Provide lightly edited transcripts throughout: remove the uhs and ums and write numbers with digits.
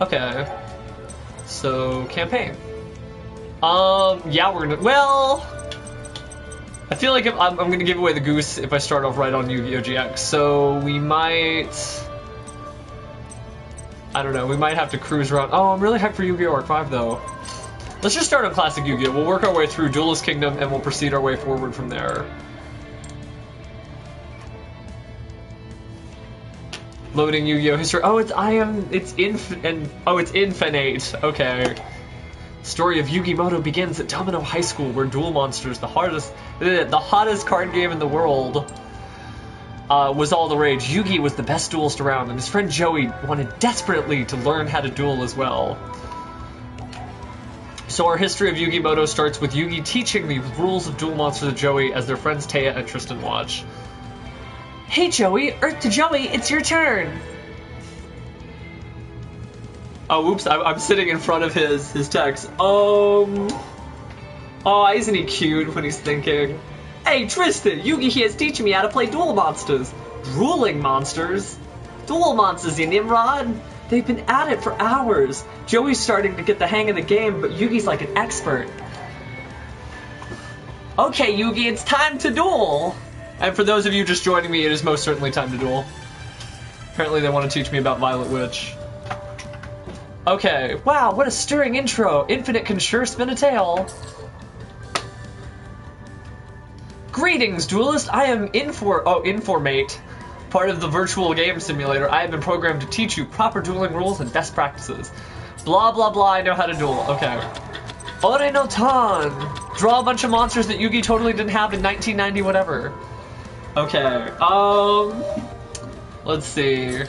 Okay. So, campaign. Yeah, we're gonna, well, I feel like I'm gonna give away the goose if I start off right on Yu-Gi-Oh! GX, so we might, I don't know, we might have to cruise around. Oh, I'm really hyped for Yu-Gi-Oh! Arc 5 though. Let's just start on Classic Yu-Gi-Oh! We'll work our way through Duelist Kingdom and we'll proceed our way forward from there. Loading Yu-Gi-Oh! History. Oh, it's infinite. Okay. Story of Yu-Gi-Moto begins at Domino High School, where Duel Monsters, the hottest card game in the world, was all the rage. Yugi was the best duelist around, and his friend Joey wanted desperately to learn how to duel as well. So our history of Yu-Gi-Moto starts with Yugi teaching the rules of Duel Monsters to Joey as their friends Taya and Tristan watch. Hey Joey, Earth to Joey, it's your turn! Oh, oops, I'm sitting in front of his text. Oh, isn't he cute when he's thinking? Hey Tristan, Yugi here is teaching me how to play Duel Monsters. Drooling monsters? Duel Monsters, you Nimrod? They've been at it for hours. Joey's starting to get the hang of the game, but Yugi's like an expert. Okay, Yugi, it's time to duel! And for those of you just joining me, it is most certainly time to duel. Apparently they want to teach me about Violet Witch. Okay, wow, what a stirring intro. Infinite can sure spin a tale. Greetings, duelist. I am Informate, part of the virtual game simulator. I have been programmed to teach you proper dueling rules and best practices. Blah, blah, blah, I know how to duel. Okay. Ore no Tan. Draw a bunch of monsters that Yugi totally didn't have in 1990 whatever. Okay, let's see.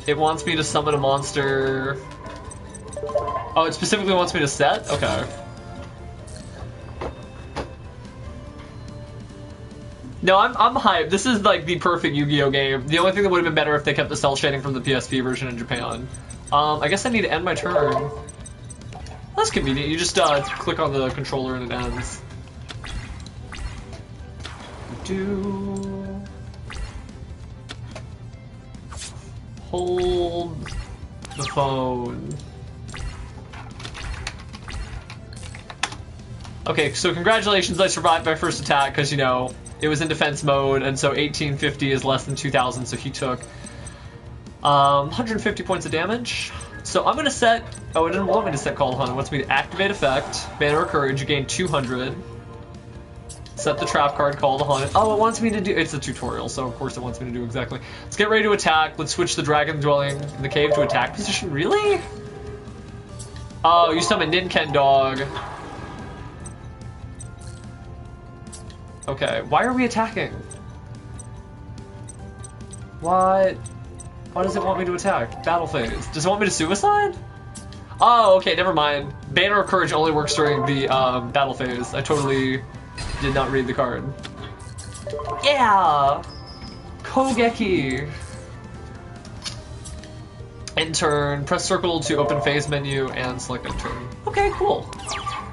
It wants me to summon a monster. Oh, it specifically wants me to set? Okay. No, I'm hyped. This is like the perfect Yu-Gi-Oh! Game. The only thing that would have been better if they kept the cell shading from the PSP version in Japan. I guess I need to end my turn. That's convenient. You just click on the controller and it ends. Hold the phone. Okay, so congratulations, I survived my first attack because, you know, it was in defense mode, and so 1850 is less than 2000, so he took 150 points of damage. So I'm gonna set, oh, it didn't want me to set Call Hunt, it wants me to activate effect, Banner of Courage, you gain 200. Set the trap card, Call the Hunt. Oh, it wants me to do, it's a tutorial, so of course it wants me to do exactly. Let's get ready to attack. Let's switch the dragon dwelling in the cave to attack position. Really? Oh, you summon Ninken Dog. Okay, why are we attacking? What? Why does it want me to attack? Battle phase. Does it want me to suicide? Oh, okay, never mind. Banner of Courage only works during the battle phase. I totally did not read the card. Yeah! Kogeki! End turn, press circle to open phase menu, and select end turn. Okay, cool.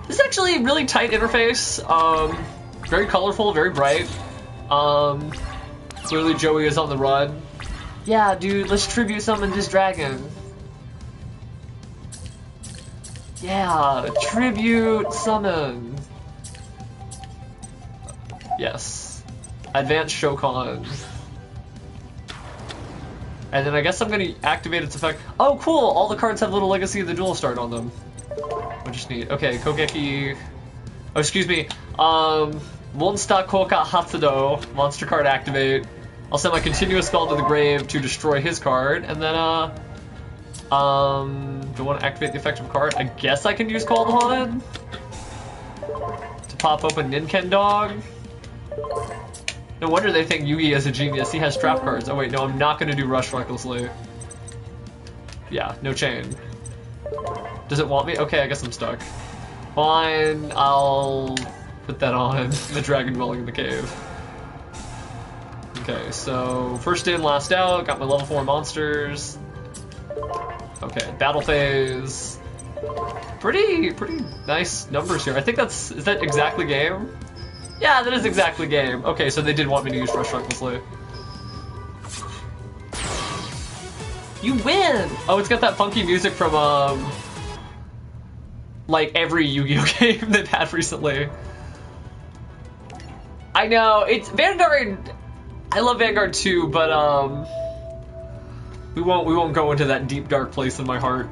This is actually a really tight interface. Very colorful, very bright. Clearly Joey is on the run. Yeah, dude, let's tribute summon this dragon. Yeah, tribute summon. Yes. Advanced Shokan. And then I guess I'm gonna activate its effect. Oh, cool! All the cards have little Legacy of the Duel start on them. Which is neat. Okay, Kogeki. Oh, excuse me. Monster Koka Hatsudo. Monster card activate. I'll send my continuous spell to the grave to destroy his card, and then, do I want to activate the effective card? I guess I can use Cold Haunted to pop open Ninken Dog. No wonder they think Yugi is a genius. He has trap cards. Oh wait, no, I'm not going to do Rush recklessly. Yeah, no chain. Does it want me? Okay, I guess I'm stuck. Fine, I'll put that on the dragon dwelling in the cave. Okay, so first in, last out. Got my level 4 monsters. Okay, battle phase. Pretty nice numbers here. I think that's, is that exactly game? Yeah, that is exactly game. Okay, so they did want me to use Rush recklessly. You win! Oh, it's got that funky music from, like, every Yu-Gi-Oh! Game they've had recently. I know, it's Vanguard. I love Vanguard too, but, we won't go into that deep, dark place in my heart.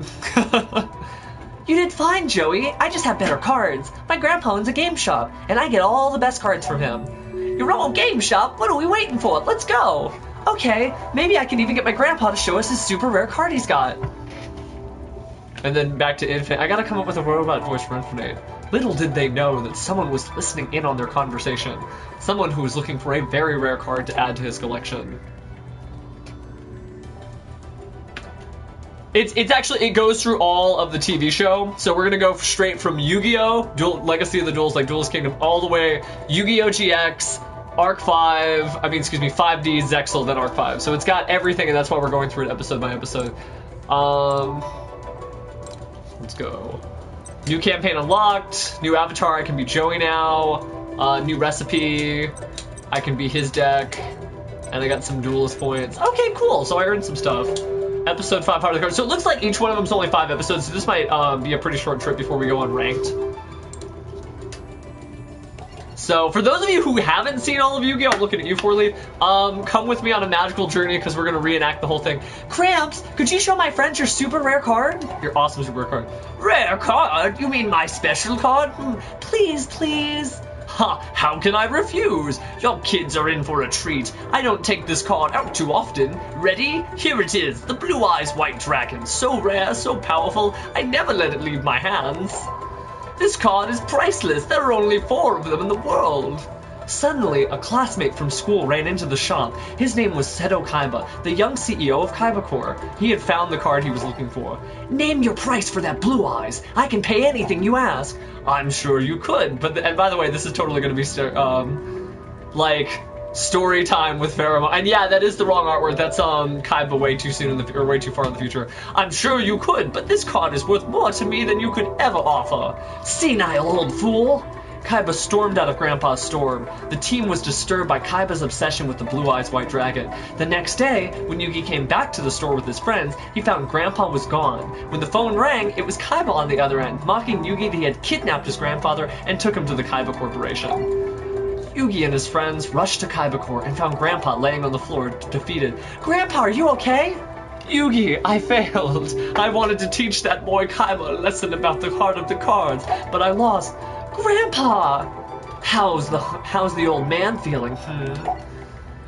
You did fine, Joey. I just have better cards. My grandpa owns a game shop, and I get all the best cards from him. Your own game shop? What are we waiting for? Let's go! Okay, maybe I can even get my grandpa to show us his super rare card he's got. And then back to Infinite. I gotta come up with a robot voice for Infinite. Little did they know that someone was listening in on their conversation. Someone who was looking for a very rare card to add to his collection. It's actually, it goes through all of the TV show, so we're gonna go straight from Yu-Gi-Oh! Legacy of the Duels, like Duelist Kingdom, all the way Yu-Gi-Oh! GX, Arc 5, 5D, Zexal, then Arc 5. So it's got everything, and that's why we're going through it episode by episode. Let's go. New campaign unlocked, new avatar, I can be Joey now, new recipe, I can be his deck, and I got some Duelist points. Okay, cool, so I earned some stuff. Episode 5 part of the card. So it looks like each one of them's only 5 episodes, so this might be a pretty short trip before we go on ranked. So for those of you who haven't seen all of Yu-Gi-Oh! I'm looking at you, 4-Leaf. Come with me on a magical journey because we're going to reenact the whole thing. Cramps, could you show my friends your super rare card? Your awesome super rare card. Rare card? You mean my special card? Please, please. Ha, how can I refuse? Your kids are in for a treat. I don't take this card out too often. Ready? Here it is, the Blue Eyes White Dragon. So rare, so powerful, I never let it leave my hands. This card is priceless. There are only 4 of them in the world. Suddenly, a classmate from school ran into the shop. His name was Seto Kaiba, the young CEO of Kaiba Corps. He had found the card he was looking for. Name your price for that Blue Eyes. I can pay anything you ask. I'm sure you could, but and by the way, this is totally going to be like story time with Pheromone. And yeah, that is the wrong artwork. That's Kaiba way too soon in the or way too far in the future. I'm sure you could, but this card is worth more to me than you could ever offer. Senile old fool. Kaiba stormed out of Grandpa's store. The team was disturbed by Kaiba's obsession with the Blue Eyes White Dragon. The next day, when Yugi came back to the store with his friends, he found Grandpa was gone. When the phone rang, it was Kaiba on the other end, mocking Yugi that he had kidnapped his grandfather and took him to the Kaiba Corporation. Yugi and his friends rushed to Kaiba Corp and found Grandpa laying on the floor, defeated. Grandpa, are you okay? Yugi, I failed. I wanted to teach that boy Kaiba a lesson about the heart of the cards, but I lost. Grandpa! How's the old man feeling?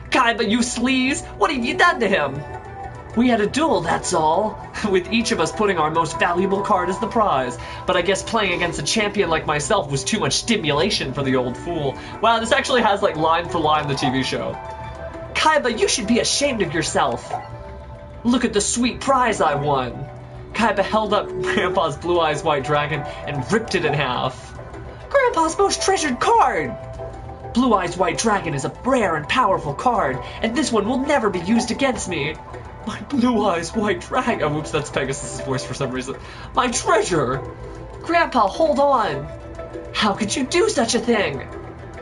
Kaiba, you sleaze! What have you done to him? We had a duel, that's all. With each of us putting our most valuable card as the prize. But I guess playing against a champion like myself was too much stimulation for the old fool. Wow, this actually has like line for line the TV show. Kaiba, you should be ashamed of yourself. Look at the sweet prize I won. Kaiba held up Grandpa's Blue Eyes White Dragon and ripped it in half. Grandpa's most treasured card! Blue Eyes White Dragon is a rare and powerful card, and this one will never be used against me. My Blue Eyes White Dragon. Oh, oops, that's Pegasus' voice for some reason. My treasure! Grandpa, hold on! How could you do such a thing?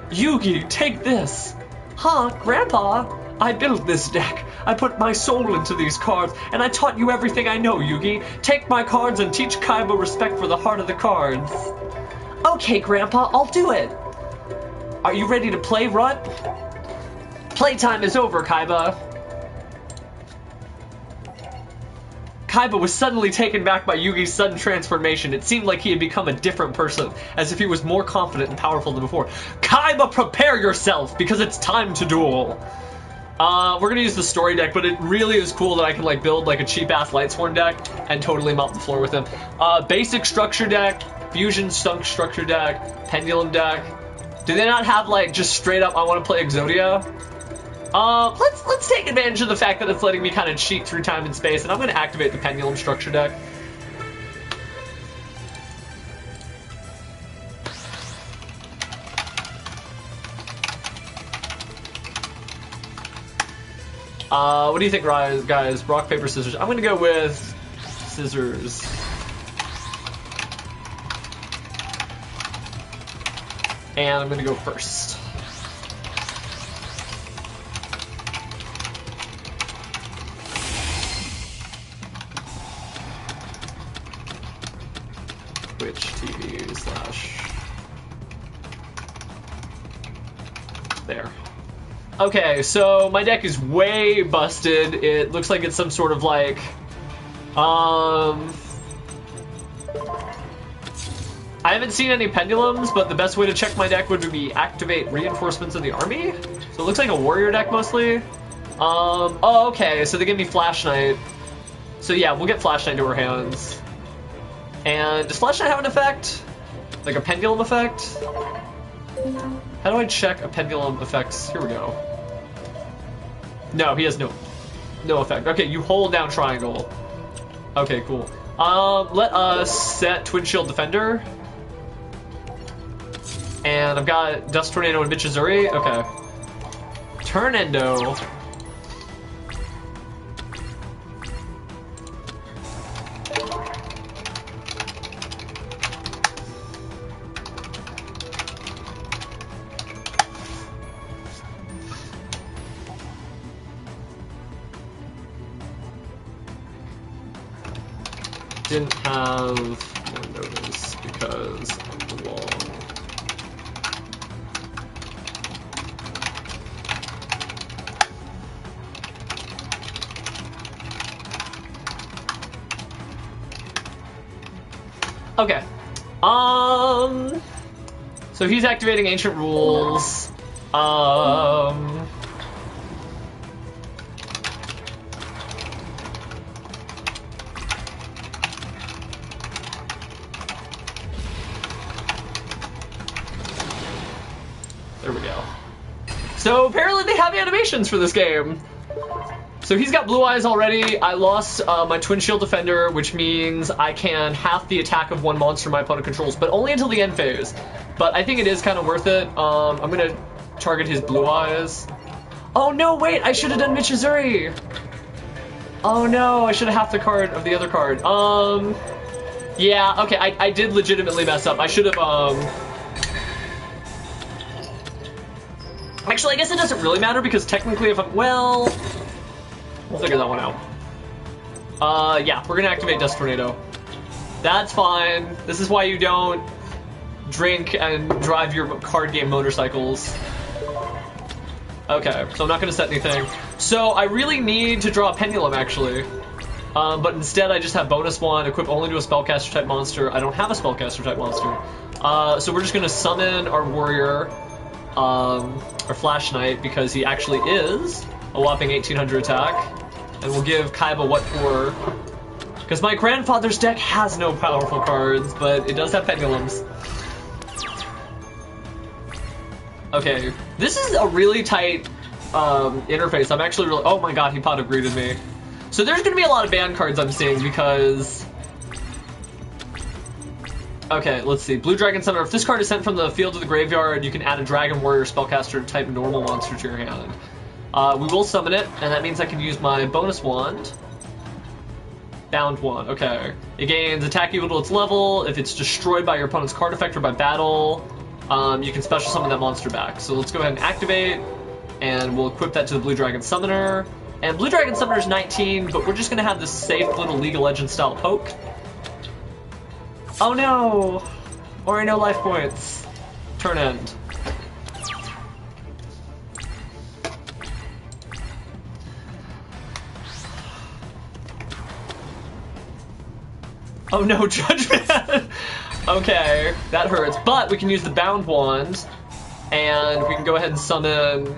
Yugi, take this! Huh, Grandpa? I built this deck. I put my soul into these cards, and I taught you everything I know, Yugi. Take my cards and teach Kaiba respect for the heart of the cards. Okay, Grandpa, I'll do it. Are you ready to play, Rut? Playtime is over, Kaiba. Kaiba was suddenly taken back by Yugi's sudden transformation. It seemed like he had become a different person, as if he was more confident and powerful than before. Kaiba, prepare yourself, because it's time to duel. We're gonna use the story deck, but it really is cool that I can like build like a cheap-ass Lightsworn deck and totally mop the floor with him. Basic structure deck, fusion stunk structure deck, pendulum deck. Do they not have like just straight up I want to play Exodia? Let's take advantage of the fact that it's letting me kind of cheat through time and space, and I'm gonna activate the pendulum structure deck. What do you think, guys? Rock, paper, scissors. I'm gonna go with scissors. And I'm gonna go first. Twitch TV / there. Okay, so my deck is way busted. It looks like it's some sort of like, I haven't seen any pendulums, but the best way to check my deck would be activate reinforcements in the army. So it looks like a warrior deck mostly. Oh, okay, so they give me Flash Knight. So yeah, we'll get Flash Knight to our hands. And does Flash Knight have an effect? Like a pendulum effect? How do I check a pendulum effects? Here we go. No, he has no effect. Okay, you hold down triangle. Okay, cool. Let us set Twin Shield Defender. And I've got Dust Tornado and Michizuri. Okay. Turn Endo. Didn't have no notice because of the wall. Okay. So he's activating Ancient Rules. There we go. So apparently they have animations for this game. So he's got blue eyes already. I lost my Twin Shield Defender, which means I can half the attack of one monster my opponent controls, but only until the end phase. But I think it is kind of worth it. I'm gonna target his blue eyes. Oh no, wait, I should have done Michizuri. Oh no, I should have half the card of the other card. Yeah, okay, I did legitimately mess up. I should have, Actually, I guess it doesn't really matter because technically if I'm, well, we'll figure that one out. Yeah, we're gonna activate Dust Tornado. That's fine. This is why you don't drink and drive your card game motorcycles. Okay, so I'm not gonna set anything. So I really need to draw a Pendulum, actually. But instead I just have bonus one, equip only to a spellcaster type monster. I don't have a spellcaster type monster. So we're just gonna summon our warrior, our Flash Knight, because he actually is a whopping 1800 attack. And we'll give Kaiba what for. Because my grandfather's deck has no powerful cards, but it does have pendulums. Okay, this is a really tight interface. I'm actually really... Oh my god, he pot greeted me. So there's going to be a lot of ban cards I'm seeing because... Okay, let's see. Blue Dragon Summoner. If this card is sent from the field to the graveyard, you can add a Dragon Warrior spellcaster type normal monster to your hand. We will summon it, and that means I can use my bonus wand. Bound one, okay. It gains attack equal to its level. If it's destroyed by your opponent's card effect or by battle, you can special summon that monster back. So let's go ahead and activate, and we'll equip that to the Blue Dragon Summoner. And Blue Dragon Summoner is 19, but we're just going to have this safe little League of Legends style poke. Oh no! Or no life points. Turn end. Oh no, Judgment! Okay, that hurts. But we can use the Bound Wand, and we can go ahead and summon...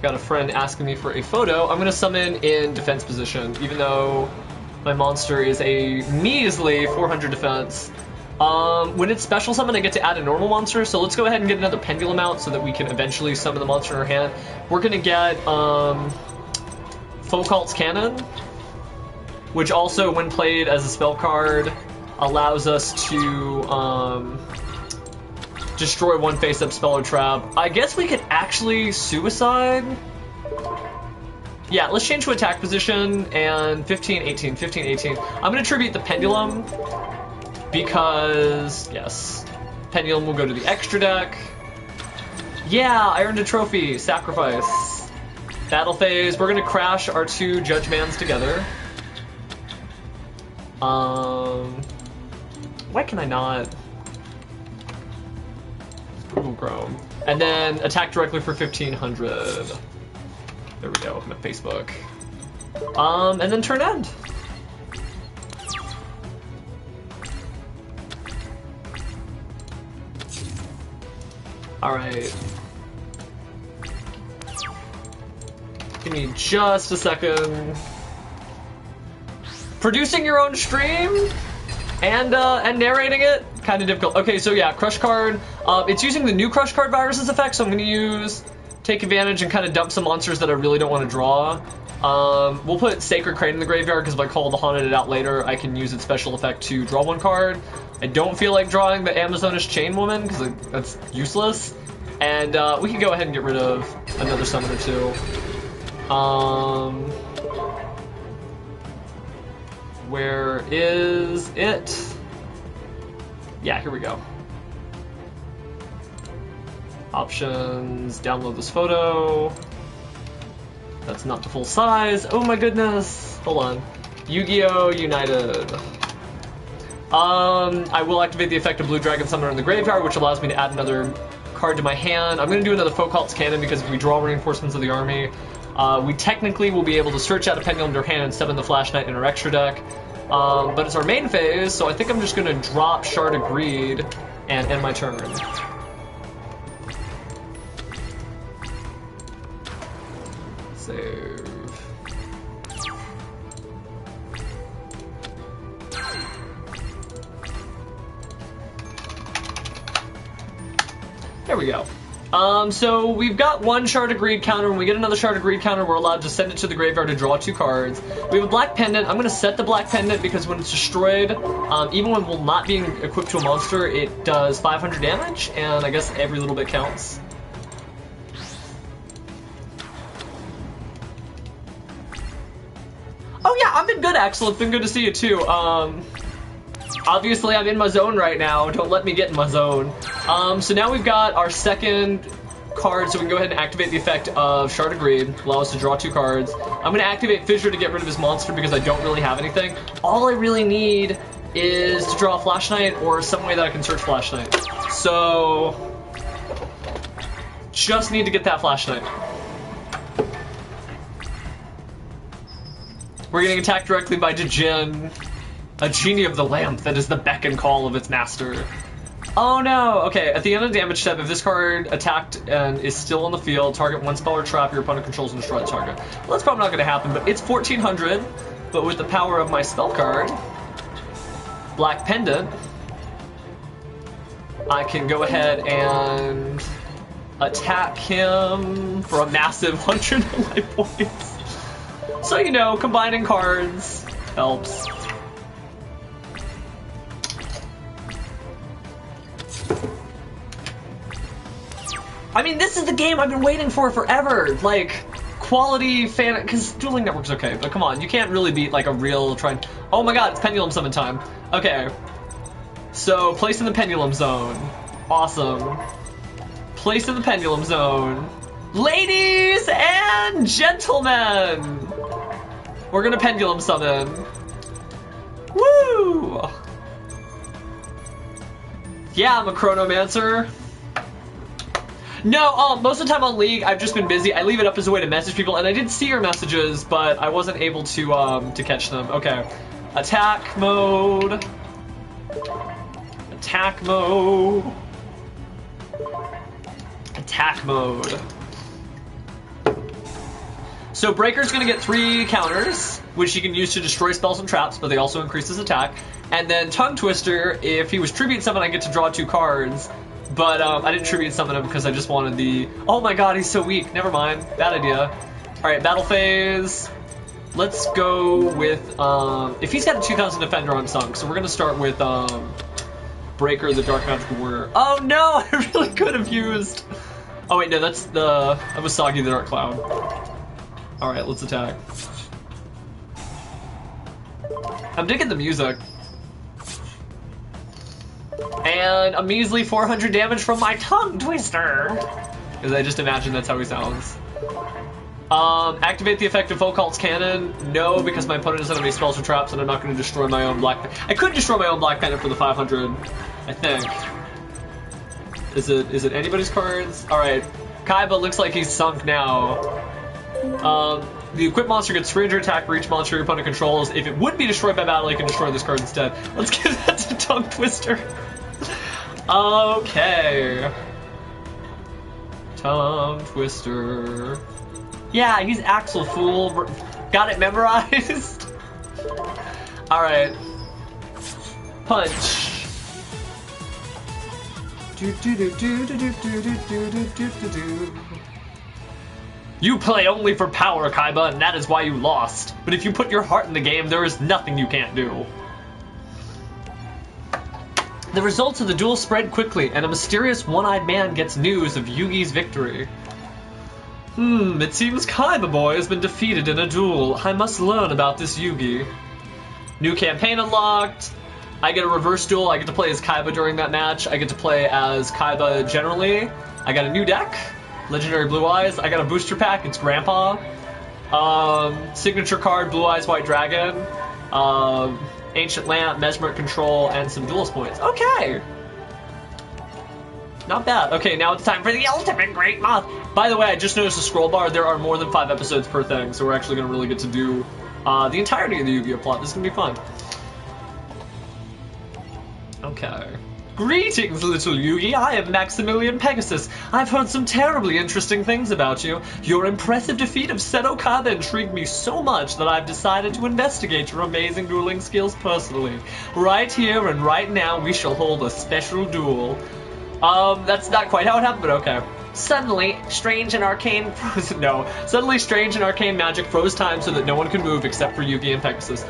Got a friend asking me for a photo. I'm going to summon in defense position, even though my monster is a measly 400 defense. When it's special summon, I get to add a normal monster, so let's go ahead and get another Pendulum out so that we can eventually summon the monster in our hand. We're going to get Foucault's Cannon, which also, when played as a spell card, allows us to destroy one face-up spell or trap. I guess we could actually suicide. Yeah, let's change to attack position, and 15, 18, 15, 18. I'm going to tribute the Pendulum, because, yes. Pendulum will go to the extra deck. Yeah, I earned a trophy. Sacrifice. Battle phase. We're gonna crash our 2 Judge Mans together. Why can I not? Google Chrome. And then attack directly for 1500. There we go, I'm at Facebook. And then turn end. Alright. Give me just a second. Producing your own stream and narrating it, kind of difficult. Okay, so yeah, Crush Card. It's using the new Crush Card Virus's effect, so I'm going to take advantage and kind of dump some monsters that I really don't want to draw. We'll put Sacred Crane in the graveyard, because if I call the Haunted out later, I can use its special effect to draw 1 card. I don't feel like drawing the Amazonish Chain Woman, because that's useless. And we can go ahead and get rid of another summon or 2. Where is it? Yeah, here we go. Options, download this photo. That's not to full size. Oh my goodness. Hold on. Yu-Gi-Oh! United. I will activate the effect of Blue Dragon Summoner in the graveyard, which allows me to add another card to my hand. I'm going to do another Focalt's Cannon because if we draw reinforcements of the army, we technically will be able to search out a Pendulum to our hand and summon the Flash Knight in our extra deck. But it's our main phase, so I think I'm just going to drop Shard of Greed and end my turn. Save. There we go. So we've got 1 Shard of Greed counter. When we get another Shard of Greed counter, we're allowed to send it to the graveyard to draw 2 cards. We have a Black Pendant. I'm going to set the Black Pendant because when it's destroyed, even when we're not being equipped to a monster, it does 500 damage, and I guess every little bit counts. Oh yeah, I've been good, Axel. It's been good to see you too. Obviously, I'm in my zone right now. Don't let me get in my zone. So now we've got our second card, so we can go ahead and activate the effect of Shard of Greed, allow us to draw 2 cards. I'm going to activate Fissure to get rid of his monster because I don't really have anything. All I really need is to draw a Flash Knight or some way that I can search Flash Knight. So, just need to get that Flash Knight. We're getting attacked directly by Djinn. A genie of the lamp that is the beck and call of its master. Oh no! Okay, at the end of the damage step, if this card attacked and is still on the field, target 1 spell or trap your opponent controls and destroy the target. Well, that's probably not going to happen, but it's 1400. But with the power of my spell card, Black Pendant, I can go ahead and attack him for a massive 100 life points. So, you know, combining cards helps. I mean, this is the game I've been waiting for forever. Like, quality fan... Because Dueling Network's okay, but come on. You can't really beat, like, a real try... Oh my god, it's Pendulum Summon time. Okay. So, place in the Pendulum Zone. Awesome. Place in the Pendulum Zone. Ladies and gentlemen! We're gonna Pendulum Summon. Woo! Yeah, I'm a Chronomancer. No, most of the time on League, I've just been busy. I leave it up as a way to message people, and I did see your messages, but I wasn't able to catch them. Okay. Attack mode. Attack mode. Attack mode. So Breaker's gonna get 3 counters, which he can use to destroy spells and traps, but they also increase his attack. And then Tongue Twister, if he was Tribute Summon, I get to draw 2 cards. But I didn't Tribute Summon him because I just wanted the... Oh my god, he's so weak. Never mind. Bad idea. Alright, Battle Phase. Let's go with... if he's got a 2000 Defender on Sunk, so we're going to start with Breaker, the Dark Magical Warrior. Oh no, I really could have used... Oh wait, no, that's the... That was Soggy the Dark Cloud. Alright, let's attack. I'm digging the music. And a measly 400 damage from my tongue twister. Because I just imagine that's how he sounds. Activate the effect of Occult's Cannon. No, because my opponent doesn't have any spells or traps, and I'm not going to destroy my own Black Panther. I could destroy my own Black Panther for the 500, I think. Is it anybody's cards? Alright. Kaiba looks like he's sunk now. The equipped monster gets 300 attack for each monster your opponent controls. If it would be destroyed by battle, you can destroy this card instead. Let's give that to Tongue Twister. Okay. Tongue Twister. Yeah, he's Axel Fool. Got it memorized? Alright. Punch. You play only for power, Kaiba, and that is why you lost. But if you put your heart in the game, there is nothing you can't do. The results of the duel spread quickly, and a mysterious one-eyed man gets news of Yugi's victory. It seems Kaiba boy has been defeated in a duel. I must learn about this Yugi. New campaign unlocked. I get a reverse duel. I get to play as Kaiba during that match. I get to play as Kaiba generally. I got a new deck. Legendary Blue Eyes. I got a booster pack. It's Grandpa. Signature card, Blue Eyes White Dragon. Ancient Lamp, Mesmeric Control, and some Duelist points. Okay. Not bad. Okay, now it's time for the Ultimate Great Moth. By the way, I just noticed a scroll bar. There are more than 5 episodes per thing, so we're actually going to really get to do the entirety of the Yu-Gi-Oh! Plot. This is going to be fun. Okay. Greetings, little Yugi. I am Maximilian Pegasus. I've heard some terribly interesting things about you. Your impressive defeat of Seto Kaiba intrigued me so much that I've decided to investigate your amazing dueling skills personally. Right here and right now, we shall hold a special duel. That's not quite how it happened, but okay. Suddenly, strange and arcane magic froze time so that no one could move except for Yugi and Pegasus.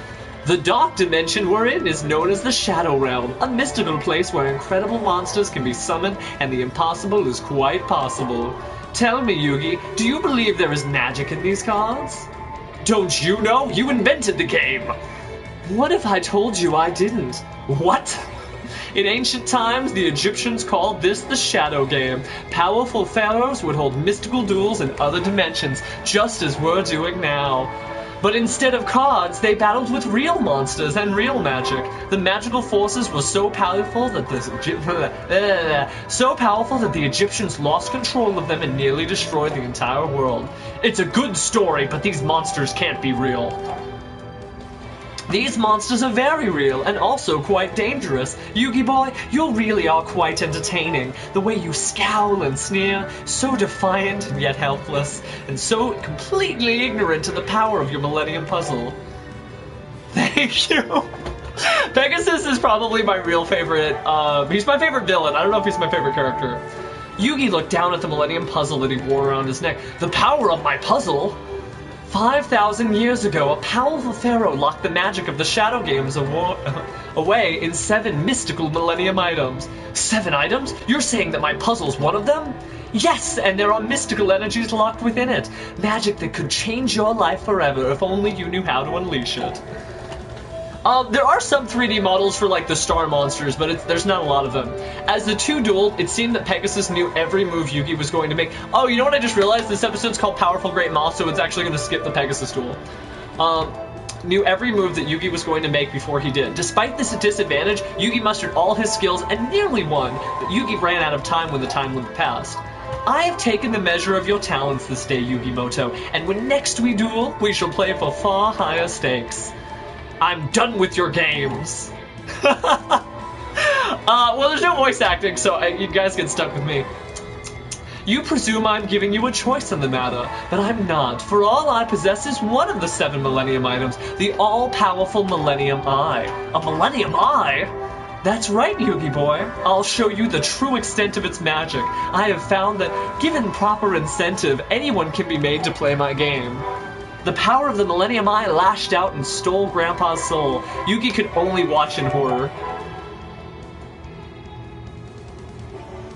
The dark dimension we're in is known as the Shadow Realm, a mystical place where incredible monsters can be summoned and the impossible is quite possible. Tell me, Yugi, do you believe there is magic in these cards? Don't you know? You invented the game! What if I told you I didn't? What? In ancient times, the Egyptians called this the Shadow Game. Powerful pharaohs would hold mystical duels in other dimensions, just as we're doing now. But instead of cards, they battled with real monsters and real magic. The magical forces were so powerful that the Egyptians lost control of them and nearly destroyed the entire world. It's a good story, but these monsters can't be real. These monsters are very real and also quite dangerous. Yugi boy, you really are quite entertaining. The way you scowl and sneer, so defiant and yet helpless, and so completely ignorant of the power of your Millennium Puzzle. Thank you. Pegasus is probably my real favorite. He's my favorite villain. I don't know if he's my favorite character. Yugi looked down at the Millennium Puzzle that he wore around his neck. The power of my puzzle? 5,000 years ago, a powerful pharaoh locked the magic of the Shadow Games away in 7 mystical Millennium items. 7 items? You're saying that my puzzle's one of them? Yes, and there are mystical energies locked within it. Magic that could change your life forever if only you knew how to unleash it. There are some 3D models for, like, the star monsters, but there's not a lot of them. As the two dueled, it seemed that Pegasus knew every move Yugi was going to make. Oh, you know what I just realized? This episode's called Powerful Great Moth, so it's actually going to skip the Pegasus duel. Knew every move that Yugi was going to make before he did. Despite this disadvantage, Yugi mustered all his skills and nearly won, but Yugi ran out of time when the time limit passed. I have taken the measure of your talents this day, Yugi-moto, and when next we duel, we shall play for far higher stakes. I'm done with your games. Well, there's no voice acting, so you guys get stuck with me. You presume I'm giving you a choice in the matter, but I'm not, for all I possess is one of the 7 Millennium items, the all-powerful Millennium Eye. A Millennium Eye? That's right, Yugi boy. I'll show you the true extent of its magic. I have found that, given proper incentive, anyone can be made to play my game. The power of the Millennium Eye lashed out and stole Grandpa's soul. Yugi could only watch in horror.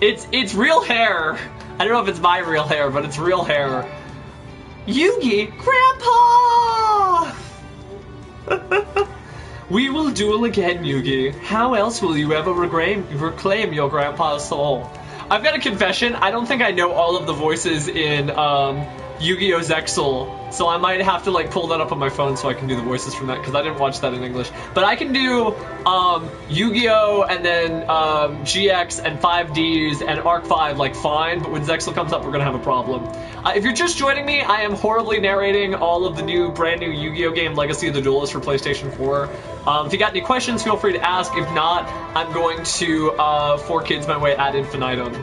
It's real hair. I don't know if it's my real hair, but it's real hair. Yugi! Grandpa! We will duel again, Yugi. How else will you ever reclaim your grandpa's soul? I've got a confession. I don't think I know all of the voices in Yu-Gi-Oh! Zexal, so I might have to like pull that up on my phone so I can do the voices from that, because I didn't watch that in English. But I can do Yu-Gi-Oh! And then GX and 5Ds and Arc 5 like fine, but when Zexal comes up, we're gonna have a problem. If you're just joining me, I am horribly narrating all of the brand new Yu-Gi-Oh! Game, Legacy of the Duelist for PlayStation 4. If you got any questions, feel free to ask. If not, I'm going to 4Kids my way ad infinitum.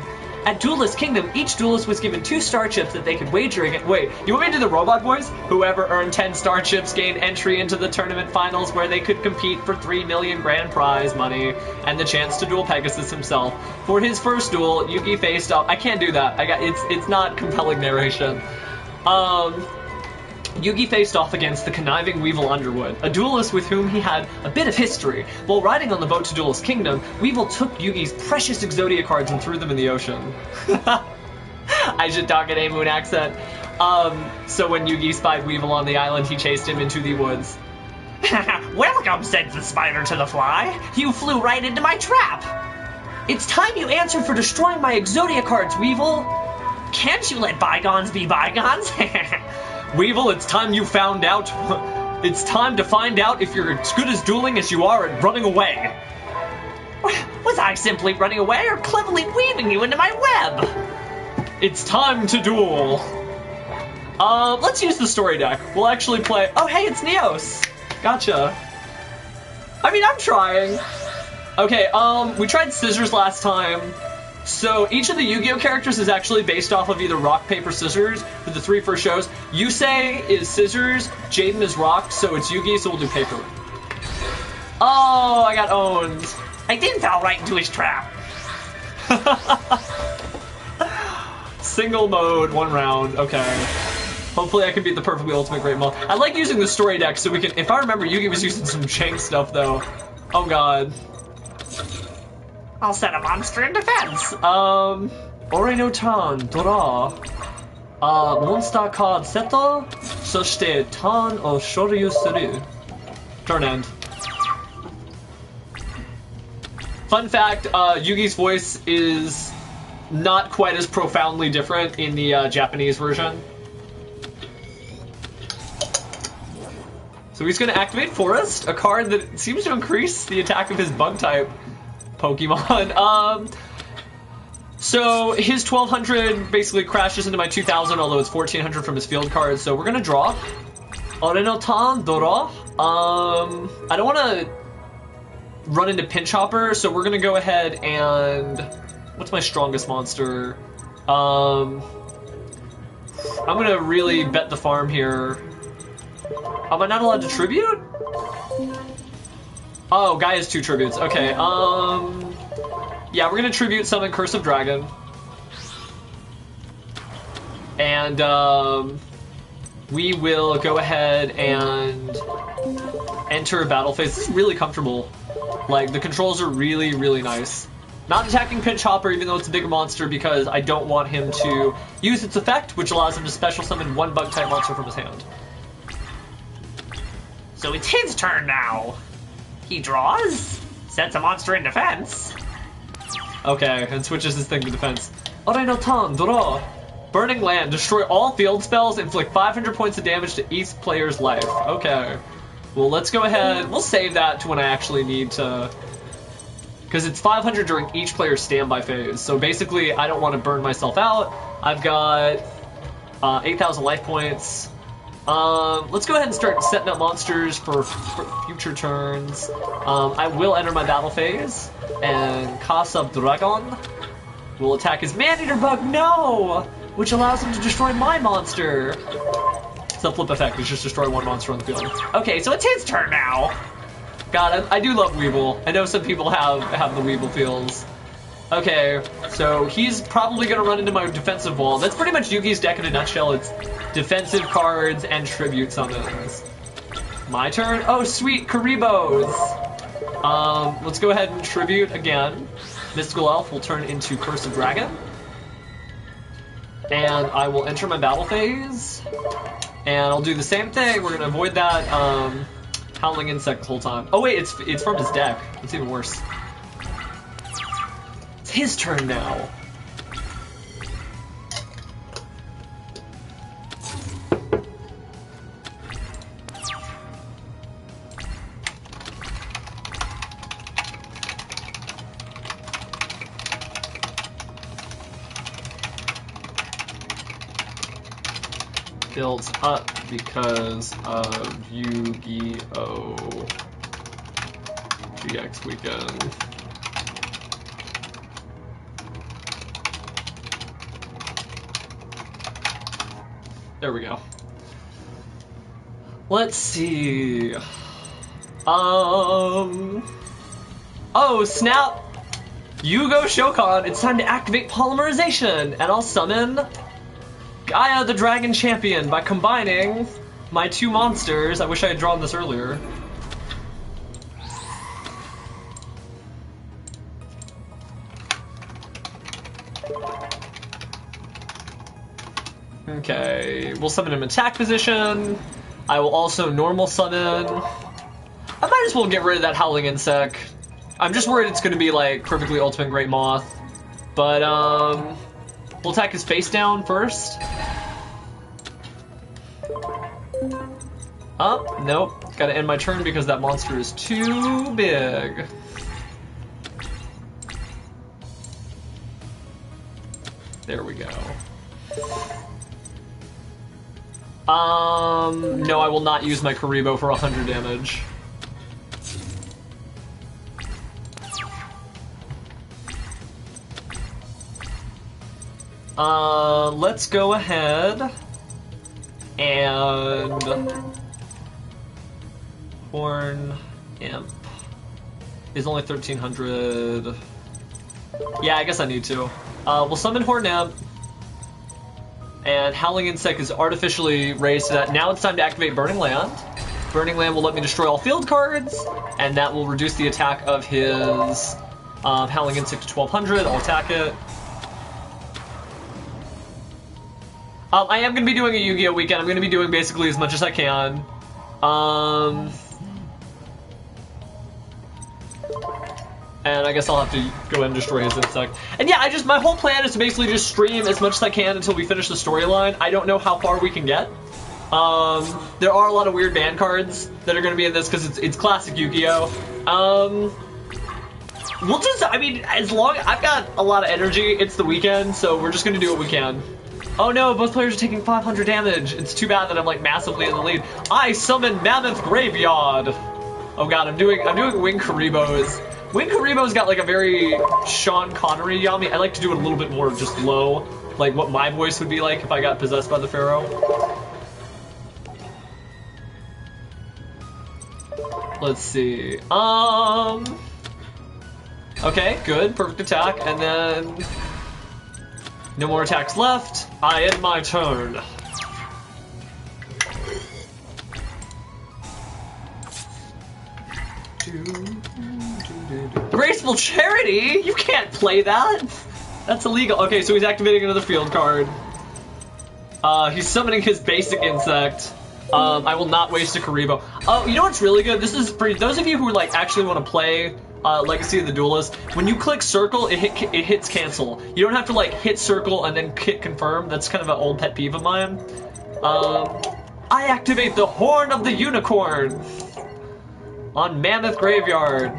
At Duelist Kingdom, each duelist was given 2 star chips that they could wager against. Wait, you want me to do the robot voice? Whoever earned 10 star chips gained entry into the tournament finals, where they could compete for 3 million grand prize money and the chance to duel Pegasus himself. For his first duel, Yugi faced off. I can't do that. It's not compelling narration. Yugi faced off against the conniving Weevil Underwood, a duelist with whom he had a bit of history. While riding on the boat to Duelist Kingdom, Weevil took Yugi's precious Exodia cards and threw them in the ocean. I should talk in a Moon accent. So when Yugi spied Weevil on the island, he chased him into the woods. Welcome, said the spider to the fly. You flew right into my trap. It's time you answered for destroying my Exodia cards, Weevil. Can't you let bygones be bygones? Weevil, it's time you found out. It's time to find out if you're as good as dueling as you are at running away. Was I simply running away or cleverly weaving you into my web? It's time to duel. Let's use the story deck. We'll actually play. Oh, hey, it's Neos. Gotcha. I mean, I'm trying. Okay, we tried scissors last time. So each of the Yu-Gi-Oh! Characters is actually based off of either rock, paper, scissors for the 3 first shows. Yusei is scissors, Jaden is rock, so it's Yugi, so we'll do paper. Oh, I got owned. I didn't fall right into his trap. Single mode, 1 round, okay. Hopefully I can beat the perfectly ultimate great maul. I like using the story deck so we can, if I remember, Yugi was using some jank stuff though. Oh god. I'll set a monster in defense. Ore no turn, draw. Monster card setter, そして turn を所有する. Turn end. Fun fact, Yugi's voice is not quite as profoundly different in the Japanese version. So he's going to activate Forest, a card that seems to increase the attack of his bug type Pokemon. So his 1200 basically crashes into my 2000, although it's 1400 from his field card. So we're gonna draw. Orenotan Dora. I don't want to run into Pinch Hopper, so we're gonna go ahead and what's my strongest monster? I'm gonna really bet the farm here. Am I not allowed to tribute? Oh, guy has 2 tributes. Okay, yeah, we're gonna tribute summon Curse of Dragon. And, we will go ahead and enter a battle phase. This is really comfortable. Like, the controls are really, really nice. Not attacking Pinch Hopper, even though it's a bigger monster, because I don't want him to use its effect, which allows him to special summon 1 bug-type monster from his hand. So it's his turn now. He draws, sets a monster in defense. Okay, and switches his thing to defense. Orenotan, draw. Burning Land, destroy all field spells, inflict 500 points of damage to each player's life. Okay. Well, let's go ahead. We'll save that to when I actually need to. Because it's 500 during each player's standby phase. So basically, I don't want to burn myself out. I've got 8,000 life points. Let's go ahead and start setting up monsters for future turns. I will enter my battle phase, and Casa of Dragon will attack his Man-Eater Bug, no! Which allows him to destroy my monster. It's a flip effect, it's just destroy 1 monster on the field. Okay, so it's his turn now. God, I do love Weevil. I know some people have the Weevil feels. Okay, so he's probably going to run into my defensive wall. That's pretty much Yugi's deck in a nutshell. It's defensive cards and tribute summons. My turn? Oh, sweet, Karibos! Let's go ahead and tribute again. Mystical Elf will turn into Curse of Dragon. And I will enter my battle phase. And I'll do the same thing. We're going to avoid that Howling Insect the whole time. Oh wait, it's from his deck. It's even worse. It's his turn now. Builds up because of Yu-Gi-Oh! GX Weekend. There we go. Let's see. Oh snap! Yugo Shokan, it's time to activate polymerization, and I'll summon Gaia the Dragon Champion by combining my two monsters. I wish I had drawn this earlier. Okay, we'll summon him in attack position. I will also normal summon. I might as well get rid of that Howling Insect. I'm just worried it's going to be like perfectly Ultimate Great Moth. But we'll attack his face down first. Oh, nope. Gotta end my turn because that monster is too big. There we go. No, I will not use my Karibo for 100 damage. Let's go ahead and Horn Imp is only 1300. Yeah, I guess I need to. We'll summon Horn Imp, and Howling Insect is artificially raised to that. Now it's time to activate Burning Land. Burning Land will let me destroy all field cards, and that will reduce the attack of his Howling Insect to 1200. I'll attack it. I am going to be doing a Yu-Gi-Oh! Weekend. I'm going to be doing basically as much as I can. And I guess I'll have to go ahead and destroy his insect. And yeah, my whole plan is to basically just stream as much as I can until we finish the storyline. I don't know how far we can get. There are a lot of weird ban cards that are going to be in this because it's classic Yu-Gi-Oh! We'll just, as long, I've got a lot of energy, it's the weekend, so we're just going to do what we can. Oh no, both players are taking 500 damage. It's too bad that I'm like massively in the lead. I summon Mammoth Graveyard. Oh god, I'm doing Wing Karibos. Wing Karibo's got like a very Sean Connery yummy. I like to do it a little bit more just low, like what my voice would be like if I got possessed by the Pharaoh. Let's see. Okay, good, perfect attack, and then no more attacks left. I end my turn. Graceful Charity? You can't play that. That's illegal. Okay, so he's activating another field card. He's summoning his basic insect. I will not waste a Karibo. Oh, you know what's really good? This is for those of you who like actually want to play Legacy of the Duelist. When you click circle, it hits cancel. You don't have to like hit circle and then hit confirm. That's kind of an old pet peeve of mine. I activate the Horn of the Unicorn on Mammoth Graveyard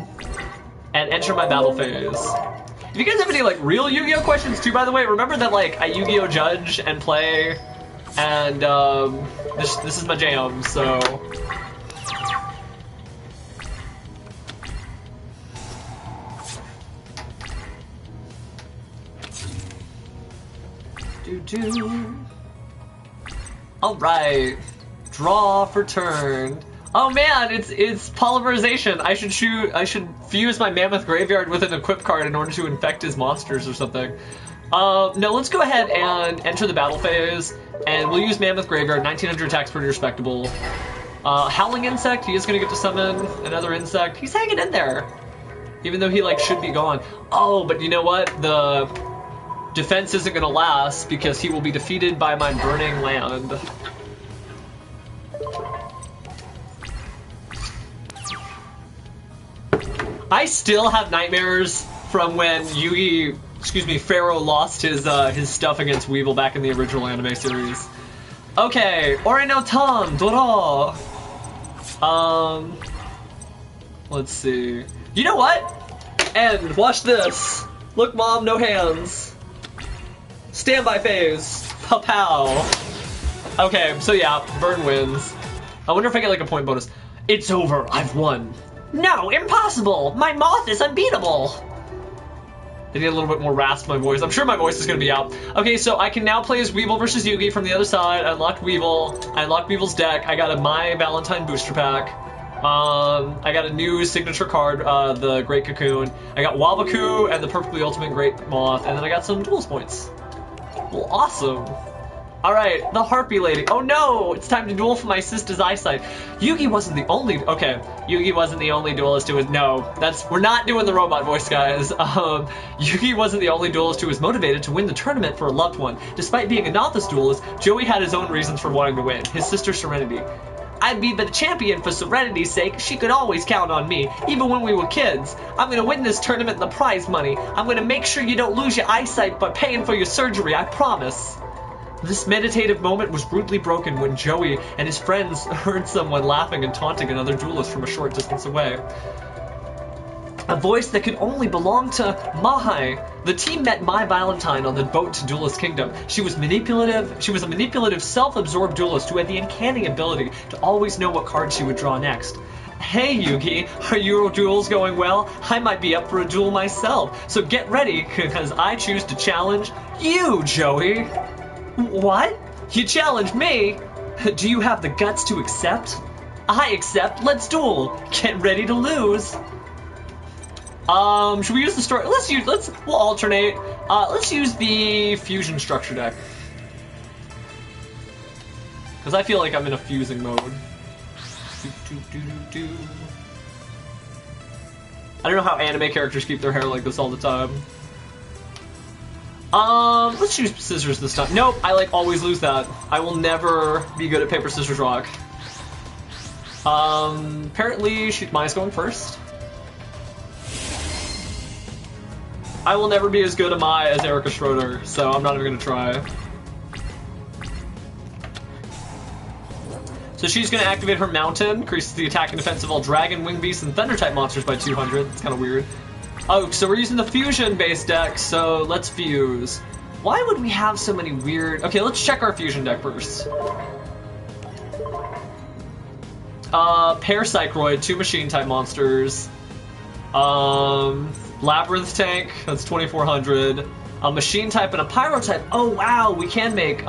and enter my battle phase. If you guys have any like real Yu-Gi-Oh questions too, by the way, remember that like I Yu-Gi-Oh judge and play, and this is my jam, so. All right, draw for turn. Oh man, it's polymerization. I should fuse my Mammoth Graveyard with an equip card in order to infect his monsters or something. No, let's go ahead and enter the battle phase, and we'll use Mammoth Graveyard. 1900 attacks, pretty respectable. Howling Insect, he is gonna get to summon another insect. He's hanging in there, even though he like should be gone. Oh, but you know what? The defense isn't gonna last because he will be defeated by my Burning Land. I still have nightmares from when Pharaoh lost his stuff against Weevil back in the original anime series. Okay, Ore no Tan, Dora. Let's see. You know what? And watch this. Look, Mom, no hands. Standby phase. Pow. Okay, so yeah, Burn wins. I wonder if I get like a point bonus. It's over. I've won. No, impossible! My moth is unbeatable! I need a little bit more rasp in my voice. I'm sure my voice is going to be out. Okay, so I can now play as Weevil versus Yugi from the other side. I unlocked Weevil. I unlocked Weevil's deck. I got a My Valentine booster pack. I got a new signature card, the Great Cocoon. I got Wabaku and the Perfectly Ultimate Great Moth. And then I got some Duelist points. Well, awesome. Alright, the Harpy Lady. Oh no! It's time to duel for my sister's eyesight. Yugi wasn't the only... Okay, Yugi wasn't the only duelist who was... No, we're not doing the robot voice, guys. Yugi wasn't the only duelist who was motivated to win the tournament for a loved one. Despite being a novice duelist, Joey had his own reasons for wanting to win. His sister Serenity. I'd be the champion for Serenity's sake. She could always count on me, even when we were kids. I'm gonna win this tournament and the prize money. I'm gonna make sure you don't lose your eyesight by paying for your surgery, I promise. This meditative moment was rudely broken when Joey and his friends heard someone laughing and taunting another duelist from a short distance away. A voice that could only belong to Mahai. The team met My Valentine on the boat to Duelist Kingdom. She was a manipulative, self-absorbed duelist who had the uncanny ability to always know what card she would draw next. Hey Yugi, are your duels going well? I might be up for a duel myself, so get ready, because I choose to challenge you, Joey. What? You challenge me? Do you have the guts to accept? I accept. Let's duel. Get ready to lose. Should we use the story? We'll alternate. Let's use the fusion structure deck. Because I feel like I'm in a fusing mode. I don't know how anime characters keep their hair like this all the time. Let's use scissors this time. Nope, I always lose that. I will never be good at paper, scissors, rock. Apparently Maya's going first. I will never be as good at Maya as Erica Schroeder, so I'm not even gonna try. So she's gonna activate her mountain, increases the attack and defense of all dragon, wing beasts, and thunder type monsters by 200. It's kind of weird. Oh, so we're using the fusion-based deck, so let's fuse. Why would we have so many weird... Okay, let's check our fusion deck first. Paracycroid, 2 machine-type monsters. Labyrinth Tank, that's 2400. A machine-type and a pyro-type. Oh, wow, we can make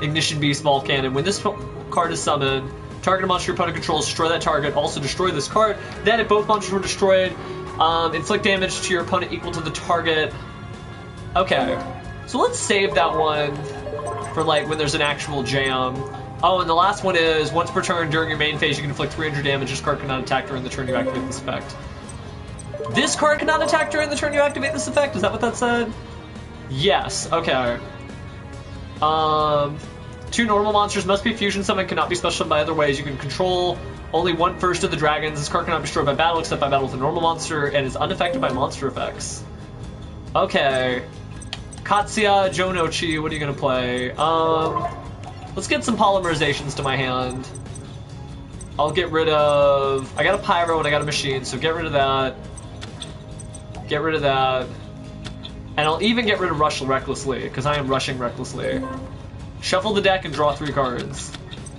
Ignition Beast Ball Cannon. When this card is summoned, target a monster your opponent controls, destroy that target, also destroy this card. Then, if both monsters were destroyed... inflict damage to your opponent equal to the target. Okay. So let's save that one for when there's an actual jam. Oh, and the last one is, once per turn during your main phase, you can inflict 300 damage. This card cannot attack during the turn you activate this effect. This card cannot attack during the turn you activate this effect? Is that what that said? Yes. Okay. 2 normal monsters must be fusion summoned, cannot be special by other ways. You can control only 1/1 of the dragons. This card cannot be destroyed by battle except by battle with a normal monster and is unaffected by monster effects. Okay. Katsuya Jonochi, what are you gonna play? Let's get some polymerizations to my hand. I'll get rid of... I got a pyro and I got a machine, so get rid of that. Get rid of that. And I'll even get rid of Rush Recklessly, because I am rushing recklessly. Shuffle the deck and draw 3 cards.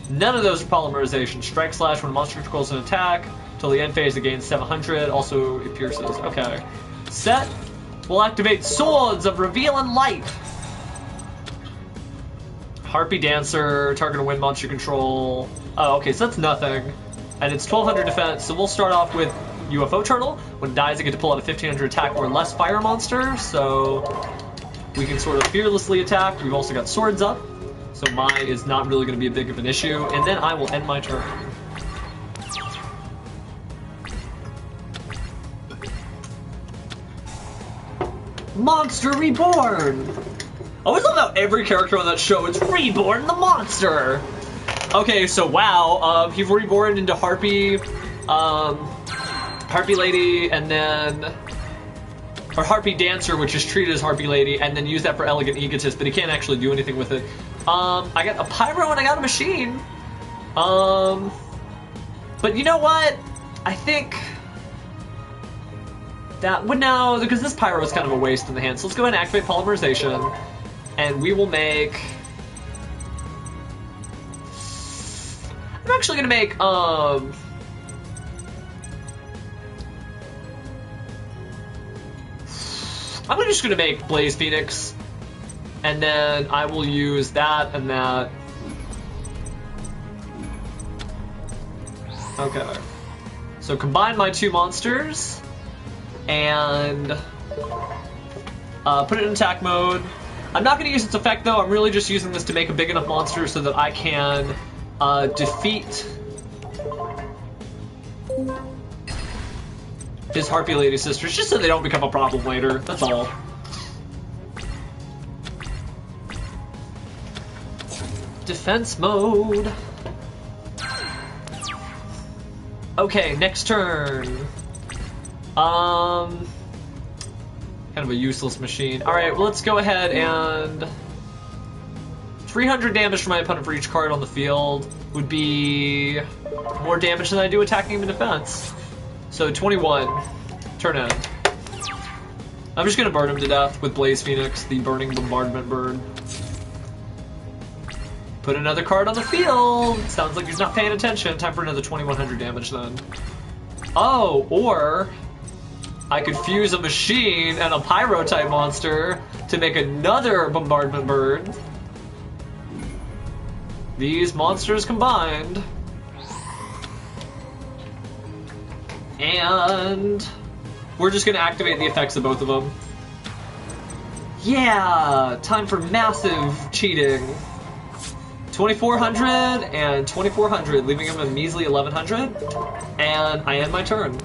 None of those are polymerization. Strike Slash when a monster controls an attack. Till the end phase it gains 700. Also it pierces. Okay. Set. We'll activate Swords of Reveal and Light. Harpy Dancer. Target a wind monster control. Oh, okay, so that's nothing. And it's 1200 defense, so we'll start off with UFO Turtle. When it dies, I get to pull out a 1500 attack or less fire monster, so we can sort of fearlessly attack. We've also got Swords up. So Mai is not really going to be a big of an issue, and then I will end my turn. Monster Reborn! I always love how every character on that show is Reborn the Monster! Okay, so wow, he reborn into Harpy. Harpy Lady, and then... Or Harpy Dancer, which is treated as Harpy Lady, and then use that for Elegant Egotist, but he can't actually do anything with it. I got a Pyro and I got a Machine. But you know what? I think... That would no, because this Pyro is kind of a waste in the hand. So let's go ahead and activate Polymerization, and we will make... I'm actually gonna make, I'm just gonna make Blaze Phoenix, and then I will use that and that. Okay. So combine my two monsters, and put it in attack mode. I'm not gonna use its effect though, I'm really just using this to make a big enough monster so that I can defeat his Harpy Lady sisters, just so they don't become a problem later, that's all. Defense mode. Okay, next turn. Kind of a useless machine. Alright, well, let's go ahead and... 300 damage from my opponent for each card on the field would be more damage than I do attacking him in defense. So 21. Turn in. I'm just gonna burn him to death with Blaze Phoenix, the Burning Bombardment Bird. Put another card on the field! Sounds like he's not paying attention. Time for another 2100 damage then. Oh, or I could fuse a machine and a Pyro type monster to make another Bombardment Bird. These monsters combined. And we're just gonna activate the effects of both of them. Yeah, time for massive cheating. 2400 and 2400, leaving him a measly 1100. And I end my turn.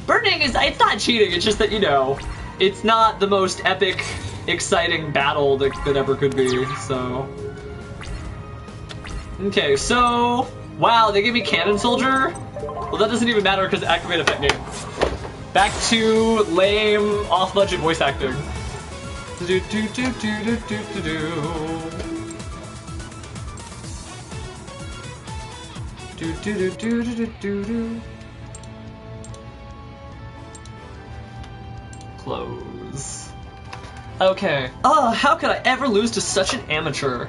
Burning is, it's not cheating, it's just that, you know, it's not the most epic, exciting battle that ever could be, so... Okay, so... Wow, they gave me Cannon Soldier? Well, that doesn't even matter because activate effect game. Back to lame, off-budget voice acting. Close. Okay. Oh, how could I ever lose to such an amateur?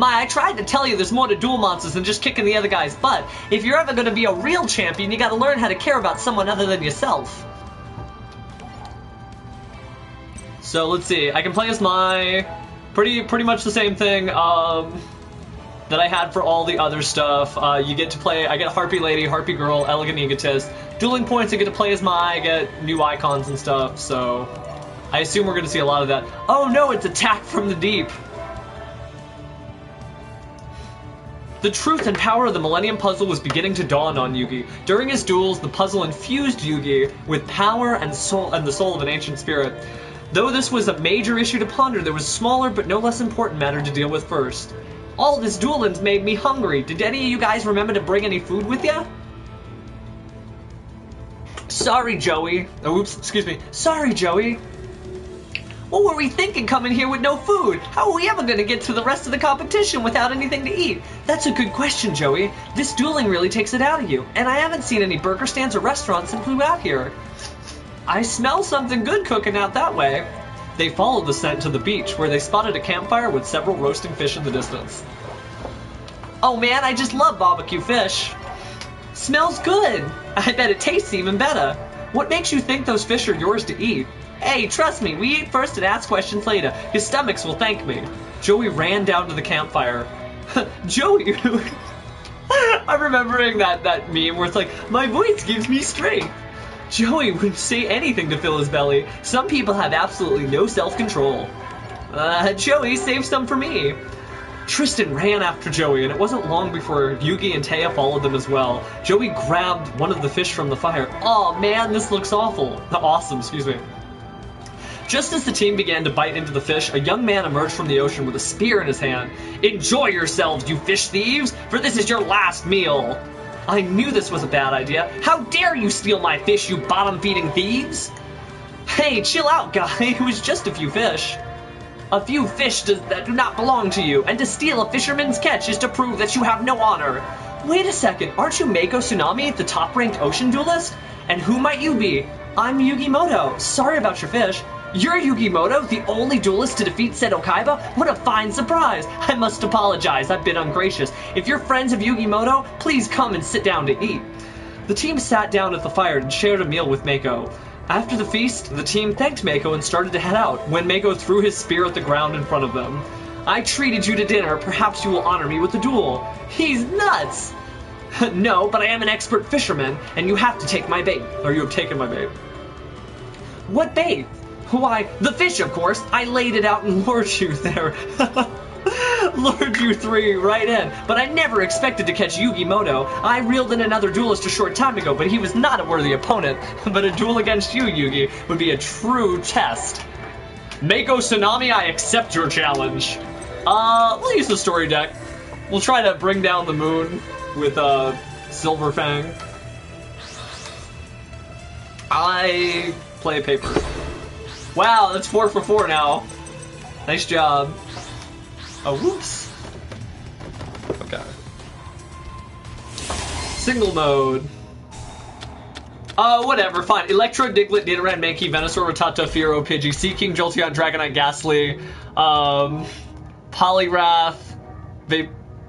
I tried to tell you there's more to duel monsters than just kicking the other guy's butt. If you're ever gonna be a real champion, you gotta learn how to care about someone other than yourself. So let's see, I can play as my pretty much the same thing that I had for all the other stuff. You get to play, I get Harpy Lady, Harpy Girl, Elegant Egotist. Dueling points, I get to play as I get new icons and stuff, so I assume we're gonna see a lot of that. Oh no, it's Attack from the Deep. The truth and power of the Millennium Puzzle was beginning to dawn on Yugi. During his duels, the puzzle infused Yugi with power and the soul of an ancient spirit. Though this was a major issue to ponder, there was a smaller but no less important matter to deal with first. All this dueling's made me hungry. Did any of you guys remember to bring any food with ya? Sorry, Joey. Oh, oops, excuse me. Sorry, Joey. What were we thinking coming here with no food? How are we ever going to get to the rest of the competition without anything to eat? That's a good question, Joey. This dueling really takes it out of you, and I haven't seen any burger stands or restaurants since we got here. I smell something good cooking out that way. They followed the scent to the beach, where they spotted a campfire with several roasting fish in the distance. Oh man, I just love barbecue fish. Smells good. I bet it tastes even better. What makes you think those fish are yours to eat? Hey, trust me, we eat first and ask questions later. His stomachs will thank me. Joey ran down to the campfire. Joey! I'm remembering that meme where it's like, my voice gives me strength. Joey would say anything to fill his belly. Some people have absolutely no self-control. Joey, save some for me. Tristan ran after Joey, and it wasn't long before Yugi and Taya followed them as well. Joey grabbed one of the fish from the fire. Oh man, this looks awful. Awesome, excuse me. Just as the team began to bite into the fish, a young man emerged from the ocean with a spear in his hand. Enjoy yourselves, you fish thieves, for this is your last meal. I knew this was a bad idea. How dare you steal my fish, you bottom-feeding thieves? Hey, chill out, guy. It was just a few fish. A few fish that do not belong to you, and to steal a fisherman's catch is to prove that you have no honor. Wait a second, aren't you Mako Tsunami, the top-ranked ocean duelist? And who might you be? I'm Yugimoto. Sorry about your fish. You're Yugimoto, the only duelist to defeat Seto Kaiba? What a fine surprise! I must apologize, I've been ungracious. If you're friends of Yugimoto, please come and sit down to eat. The team sat down at the fire and shared a meal with Mako. After the feast, the team thanked Mako and started to head out, when Mako threw his spear at the ground in front of them. I treated you to dinner, perhaps you will honor me with a duel. He's nuts! No, but I am an expert fisherman, and you have to take my bait. Or you have taken my bait. What bait? Why, the fish, of course. I laid it out and lured you there. Lured you three right in. But I never expected to catch Yugimoto. I reeled in another duelist a short time ago, but he was not a worthy opponent. But a duel against you, Yugi, would be a true test. Mako Tsunami, I accept your challenge. We'll use the story deck. We'll try to bring down the moon with, Silver Fang. I play paper. Wow, that's 4 for 4 now. Nice job. Oh, whoops. Okay. Single mode. Whatever, fine. Electro, Diglett, Nidoran, Mankey, Venusaur, Rattata, Fearow, Pidgey, Seaking, Jolteon, Dragonite, Ghastly, Poliwrath,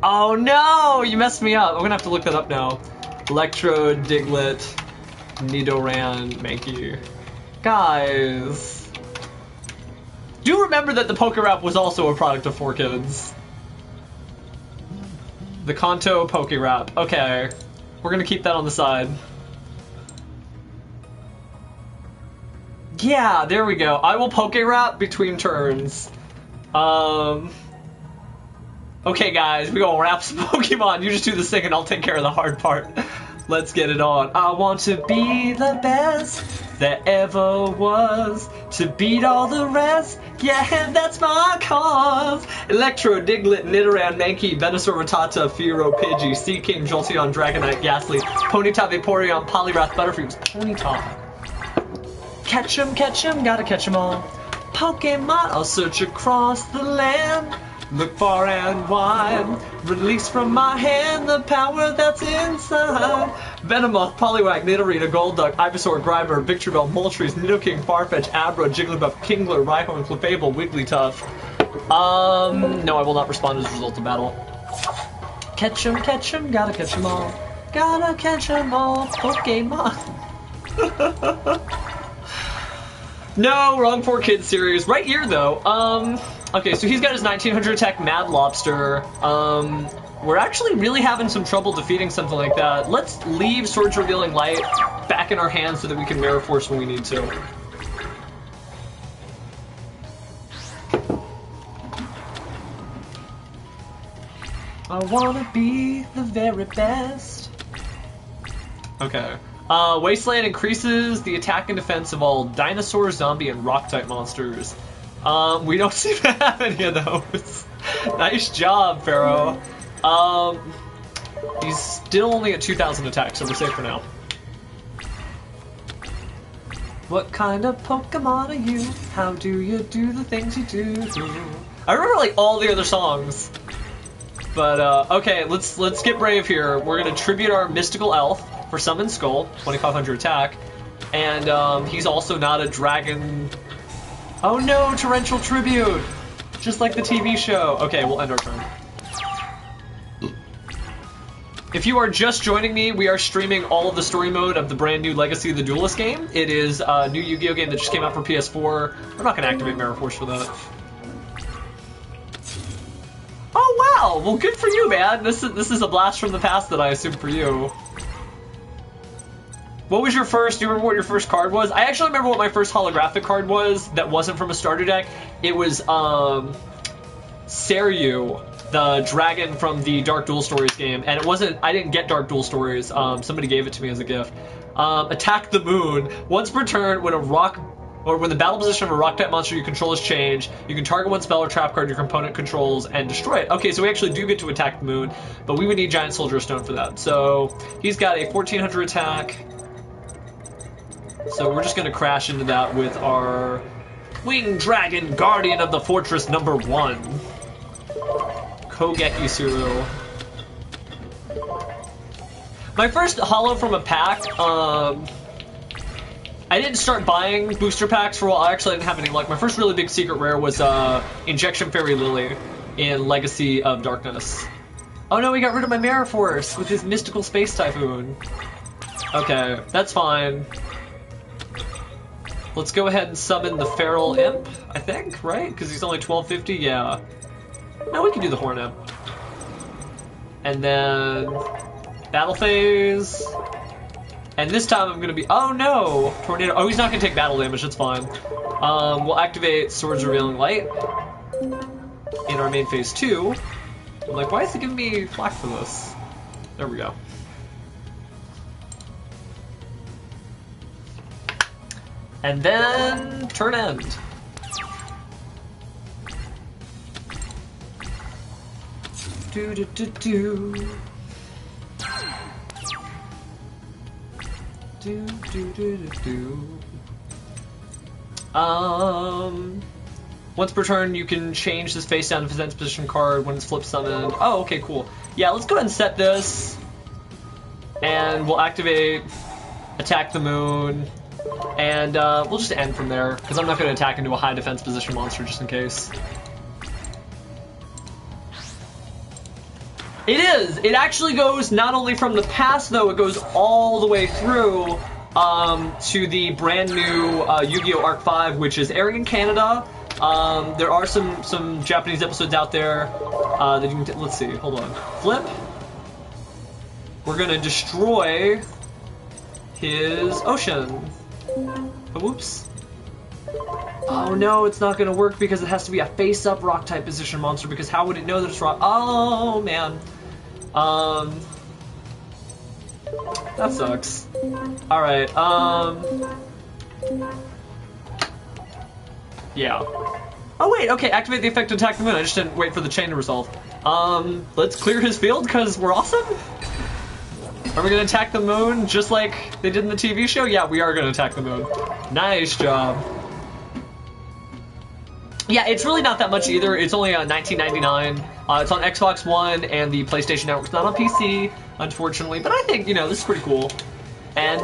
Oh no! You messed me up. I'm gonna have to look that up now. Electro, Diglett, Nidoran, Mankey. Guys. Do remember that the Pokerap was also a product of 4Kids. The Kanto Pokerap. Okay. We're gonna keep that on the side. Yeah, there we go. I will Pokerap between turns. Okay, guys, we gonna wrap some Pokemon. You just do this thing and I'll take care of the hard part. Let's get it on. I want to be the best that ever was, to beat all the rest. Yeah, that's my cause. Electro, Diglett, Nidoran, Mankey, Venusaur, Rattata, Fearow, Pidgey, Seaking, Jolteon, Dragonite, Ghastly, Ponyta, Vaporeon, Poliwrath, Butterfree. It was Ponyta. Catch 'em, gotta catch 'em all. Pokemon, I'll search across the land. Look far and wide, release from my hand the power that's inside. Venomoth, Poliwag, Nidorina, Golduck, Ivysaur, Grimer, Victreebel, Moltres, Nidoking, Farfetch, Abra, Jigglypuff, Kingler, Rhyhorn, Clefable, Wigglytuff. No, I will not respond as a result of battle. Catch 'em, gotta catch 'em all. Gotta catch 'em all, Pokemon. No, wrong 4Kids series. Right here, though. Okay, so he's got his 1900 attack Mad Lobster. We're actually really having some trouble defeating something like that. Let's leave Swords Revealing Light back in our hands so that we can Mirror Force when we need to. I wanna be the very best. Okay. Wasteland increases the attack and defense of all dinosaur, zombie, and rock-type monsters. We don't seem to have any of those. Nice job, Pharaoh. He's still only at 2,000 attack, so we're safe for now. What kind of Pokemon are you? How do you do the things you do? I remember, like, all the other songs. But, okay, let's get brave here. We're gonna tribute our Mystical Elf for Summon Skull, 2,500 attack. And, he's also not a dragon... Oh no, Torrential Tribute! Just like the TV show. Okay, we'll end our turn. If you are just joining me, we are streaming all of the story mode of the brand new Legacy of the Duelist game. It is a new Yu-Gi-Oh game that just came out for PS4. We're not going to activate Mirror Force for that. Oh wow! Well, good for you, man. This is a blast from the past that I assume for you. What was your first? Do you remember what your first card was? I actually remember what my first holographic card was that wasn't from a starter deck. It was Seryu, the dragon from the Dark Duel Stories game, and it wasn't. I didn't get Dark Duel Stories. Somebody gave it to me as a gift. Attack the Moon. Once per turn, when a rock or when the battle position of a rock-type monster you control is changed, you can target one spell or trap card your component controls and destroy it. Okay, so we actually do get to attack the moon, but we would need Giant Soldier Stone for that. So he's got a 1400 attack. So we're just going to crash into that with our Winged Dragon, Guardian of the Fortress #1. Kogeki Suru. My first holo from a pack, I didn't start buying booster packs for a while. I actually didn't have any luck. My first really big secret rare was Injection Fairy Lily in Legacy of Darkness. Oh no, he got rid of my Mirror Force with his Mystical Space Typhoon. Okay, that's fine. Let's go ahead and summon the Feral Imp, I think, right? Because he's only 1250, yeah. No, we can do the Horn Imp. And then Battle Phase. And this time I'm going to be... Oh no! Tornado. Oh, he's not going to take battle damage, that's fine. We'll activate Swords Revealing Light in our main phase 2. I'm like, why is it giving me flack for this? There we go. And then turn end. Do do do do. Do do do do do. Once per turn, you can change this face down to defense position card when it's flip summoned. Oh, okay, cool. Yeah, let's go ahead and set this, and we'll activate Attack the Moon. And we'll just end from there, because I'm not going to attack into a high defense position monster just in case. It is! It actually goes not only from the past, though, it goes all the way through to the brand new Yu-Gi-Oh! Arc 5, which is airing in Canada. There are some Japanese episodes out there that you can... Let's see, hold on. Flip. We're going to destroy his ocean. Oh, whoops. Oh no, it's not gonna work because it has to be a face-up rock-type position monster, because how would it know that it's rock? Oh, man. That sucks. Alright, yeah. Oh wait, okay, activate the effect to attack the moon. I just didn't wait for the chain to resolve. Let's clear his field, because we're awesome? Are we gonna attack the moon just like they did in the TV show? Yeah, we are gonna attack the moon. Nice job. Yeah, it's really not that much either. It's only $19.99. It's on Xbox One and the PlayStation Network. It's not on PC, unfortunately, but I think, you know, this is pretty cool. And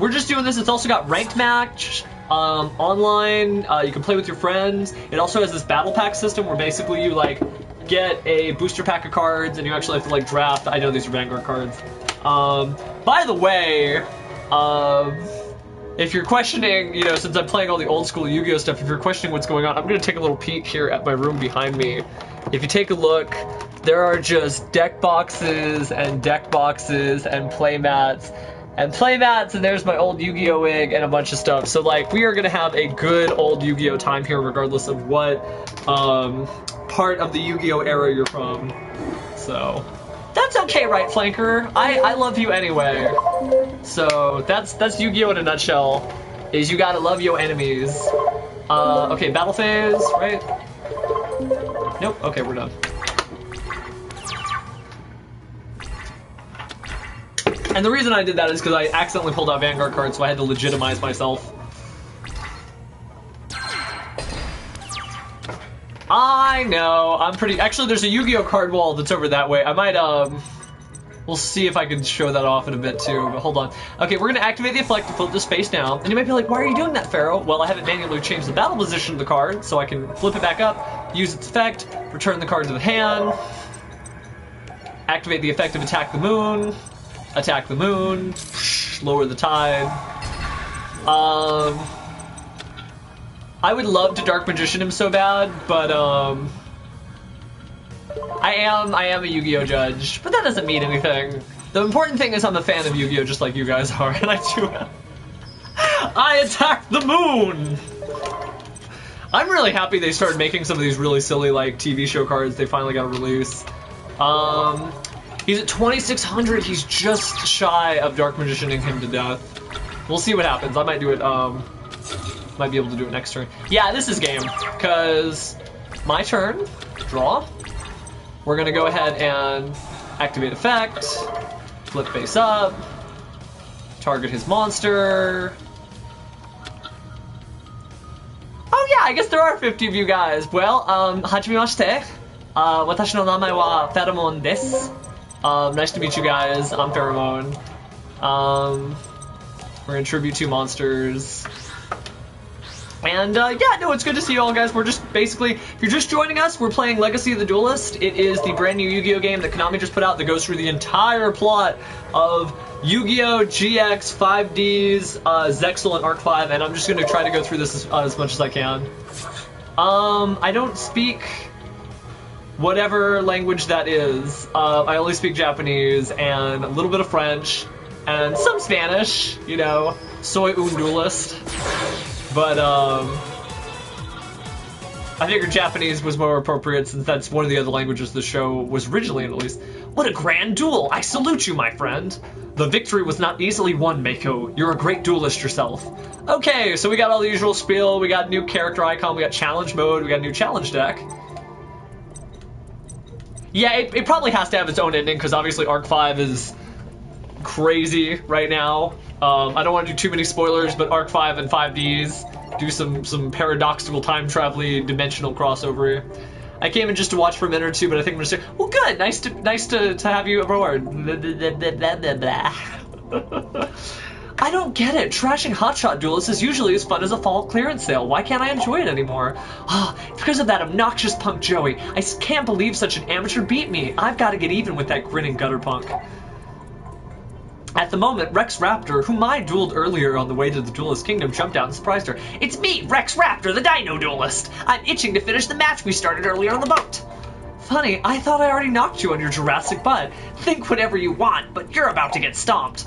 we're just doing this. It's also got ranked match, online. You can play with your friends. It also has this battle pack system where basically you like get a booster pack of cards and you actually have to like draft. I know these are Vanguard cards. By the way, if you're questioning, you know, since I'm playing all the old school Yu-Gi-Oh stuff, if you're questioning what's going on, I'm going to take a little peek here at my room behind me. If you take a look, there are just deck boxes and play mats. And there's my old Yu-Gi-Oh wig and a bunch of stuff. So, like, we are going to have a good old Yu-Gi-Oh time here, regardless of what part of the Yu-Gi-Oh era you're from. So... That's okay, right, Flanker? I love you anyway. So that's Yu-Gi-Oh in a nutshell. Is you gotta love your enemies. Okay, battle phase, right? Nope. Okay, we're done. And the reason I did that is because I accidentally pulled out Vanguard cards, so I had to legitimize myself. I know, I'm pretty... Actually, there's a Yu-Gi-Oh card wall that's over that way. I might, we'll see if I can show that off in a bit, too, but hold on. Okay, we're gonna activate the effect to flip this face down. And you might be like, why are you doing that, Pharaoh? Well, I haven't manually changed the battle position of the card, so I can flip it back up, use its effect, return the card to the hand, activate the effect of attack the moon, lower the tide. I would love to Dark Magician him so bad, but I am a Yu-Gi-Oh judge, but that doesn't mean anything. The important thing is I'm a fan of Yu-Gi-Oh just like you guys are, and I do. I attack the moon! I'm really happy they started making some of these really silly like TV show cards they finally got a release. He's at 2600, he's just shy of Dark Magicianing him to death. We'll see what happens. I might do it Might be able to do it next turn. Yeah, this is game, because my turn, draw. We're gonna go ahead and activate effect, flip face up, target his monster. Oh yeah, I guess there are 50 of you guys. Well, hajimemashite. Watashi no namae wa Pheromone desu. Nice to meet you guys. I'm Pheromone. We're gonna tribute 2 monsters. And yeah, no, it's good to see you all, guys. We're just basically, if you're just joining us, we're playing Legacy of the Duelist. It is the brand new Yu-Gi-Oh game that Konami just put out that goes through the entire plot of Yu-Gi-Oh! GX, 5Ds, Zexal, and Arc 5, and I'm just going to try to go through this as much as I can. I don't speak whatever language that is. I only speak Japanese and a little bit of French and some Spanish, you know, soy un duelist. But, I figured Japanese was more appropriate since that's one of the other languages the show was originally in, at least. What a grand duel! I salute you, my friend! The victory was not easily won, Mako. You're a great duelist yourself. Okay, so we got all the usual spiel, we got new character icon, we got challenge mode, we got a new challenge deck. Yeah, it probably has to have its own ending, because obviously Arc 5 is crazy right now. I don't want to do too many spoilers, but Arc 5 and 5Ds do some paradoxical time traveling dimensional crossover. I came in just to watch for a minute or two, but I think I'm just well, good, nice to have you aboard. I don't get it. Trashing Hotshot Duelist is usually as fun as a fall clearance sale. Why can't I enjoy it anymore? Ah, because of that obnoxious punk Joey. I can't believe such an amateur beat me. I've got to get even with that grinning gutter punk. At the moment, Rex Raptor, whom I dueled earlier on the way to the Duelist Kingdom, jumped out and surprised her. It's me, Rex Raptor, the Dino Duelist! I'm itching to finish the match we started earlier on the boat. Funny, I thought I already knocked you on your Jurassic butt. Think whatever you want, but you're about to get stomped.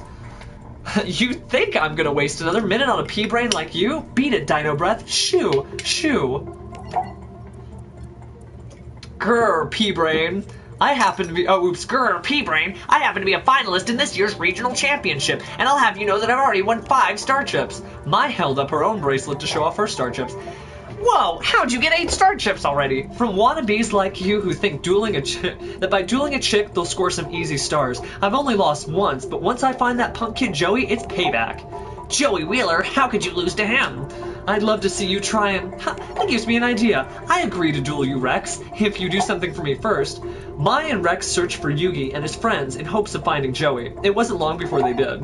You think I'm gonna waste another minute on a pea-brain like you? Beat it, Dino Breath. Shoo, shoo. Grr, pea-brain. I happen to be, grr, pea-brain. I happen to be a finalist in this year's regional championship, and I'll have you know that I've already won 5 star chips. Mai held up her own bracelet to show off her star chips. Whoa, how'd you get 8 star chips already? From wannabes like you who think that by dueling a chick, they'll score some easy stars. I've only lost once, but once I find that punk kid Joey, it's payback. Joey Wheeler, how could you lose to him? I'd love to see you try and... that gives me an idea. I agree to duel you, Rex, if you do something for me first. Mai and Rex searched for Yugi and his friends in hopes of finding Joey. It wasn't long before they did.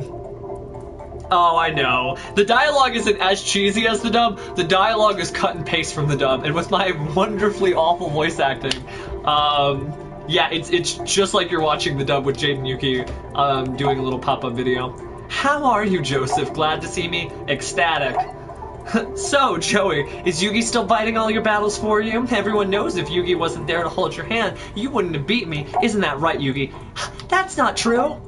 Oh, I know. The dialogue isn't as cheesy as the dub. The dialogue is cut and paste from the dub, and with my wonderfully awful voice acting, yeah, it's just like you're watching the dub with Jaden Yuki doing a little pop-up video. How are you, Joseph? Glad to see me? Ecstatic. So, Joey, is Yugi still fighting all your battles for you? Everyone knows if Yugi wasn't there to hold your hand, you wouldn't have beat me. Isn't that right, Yugi? That's not true.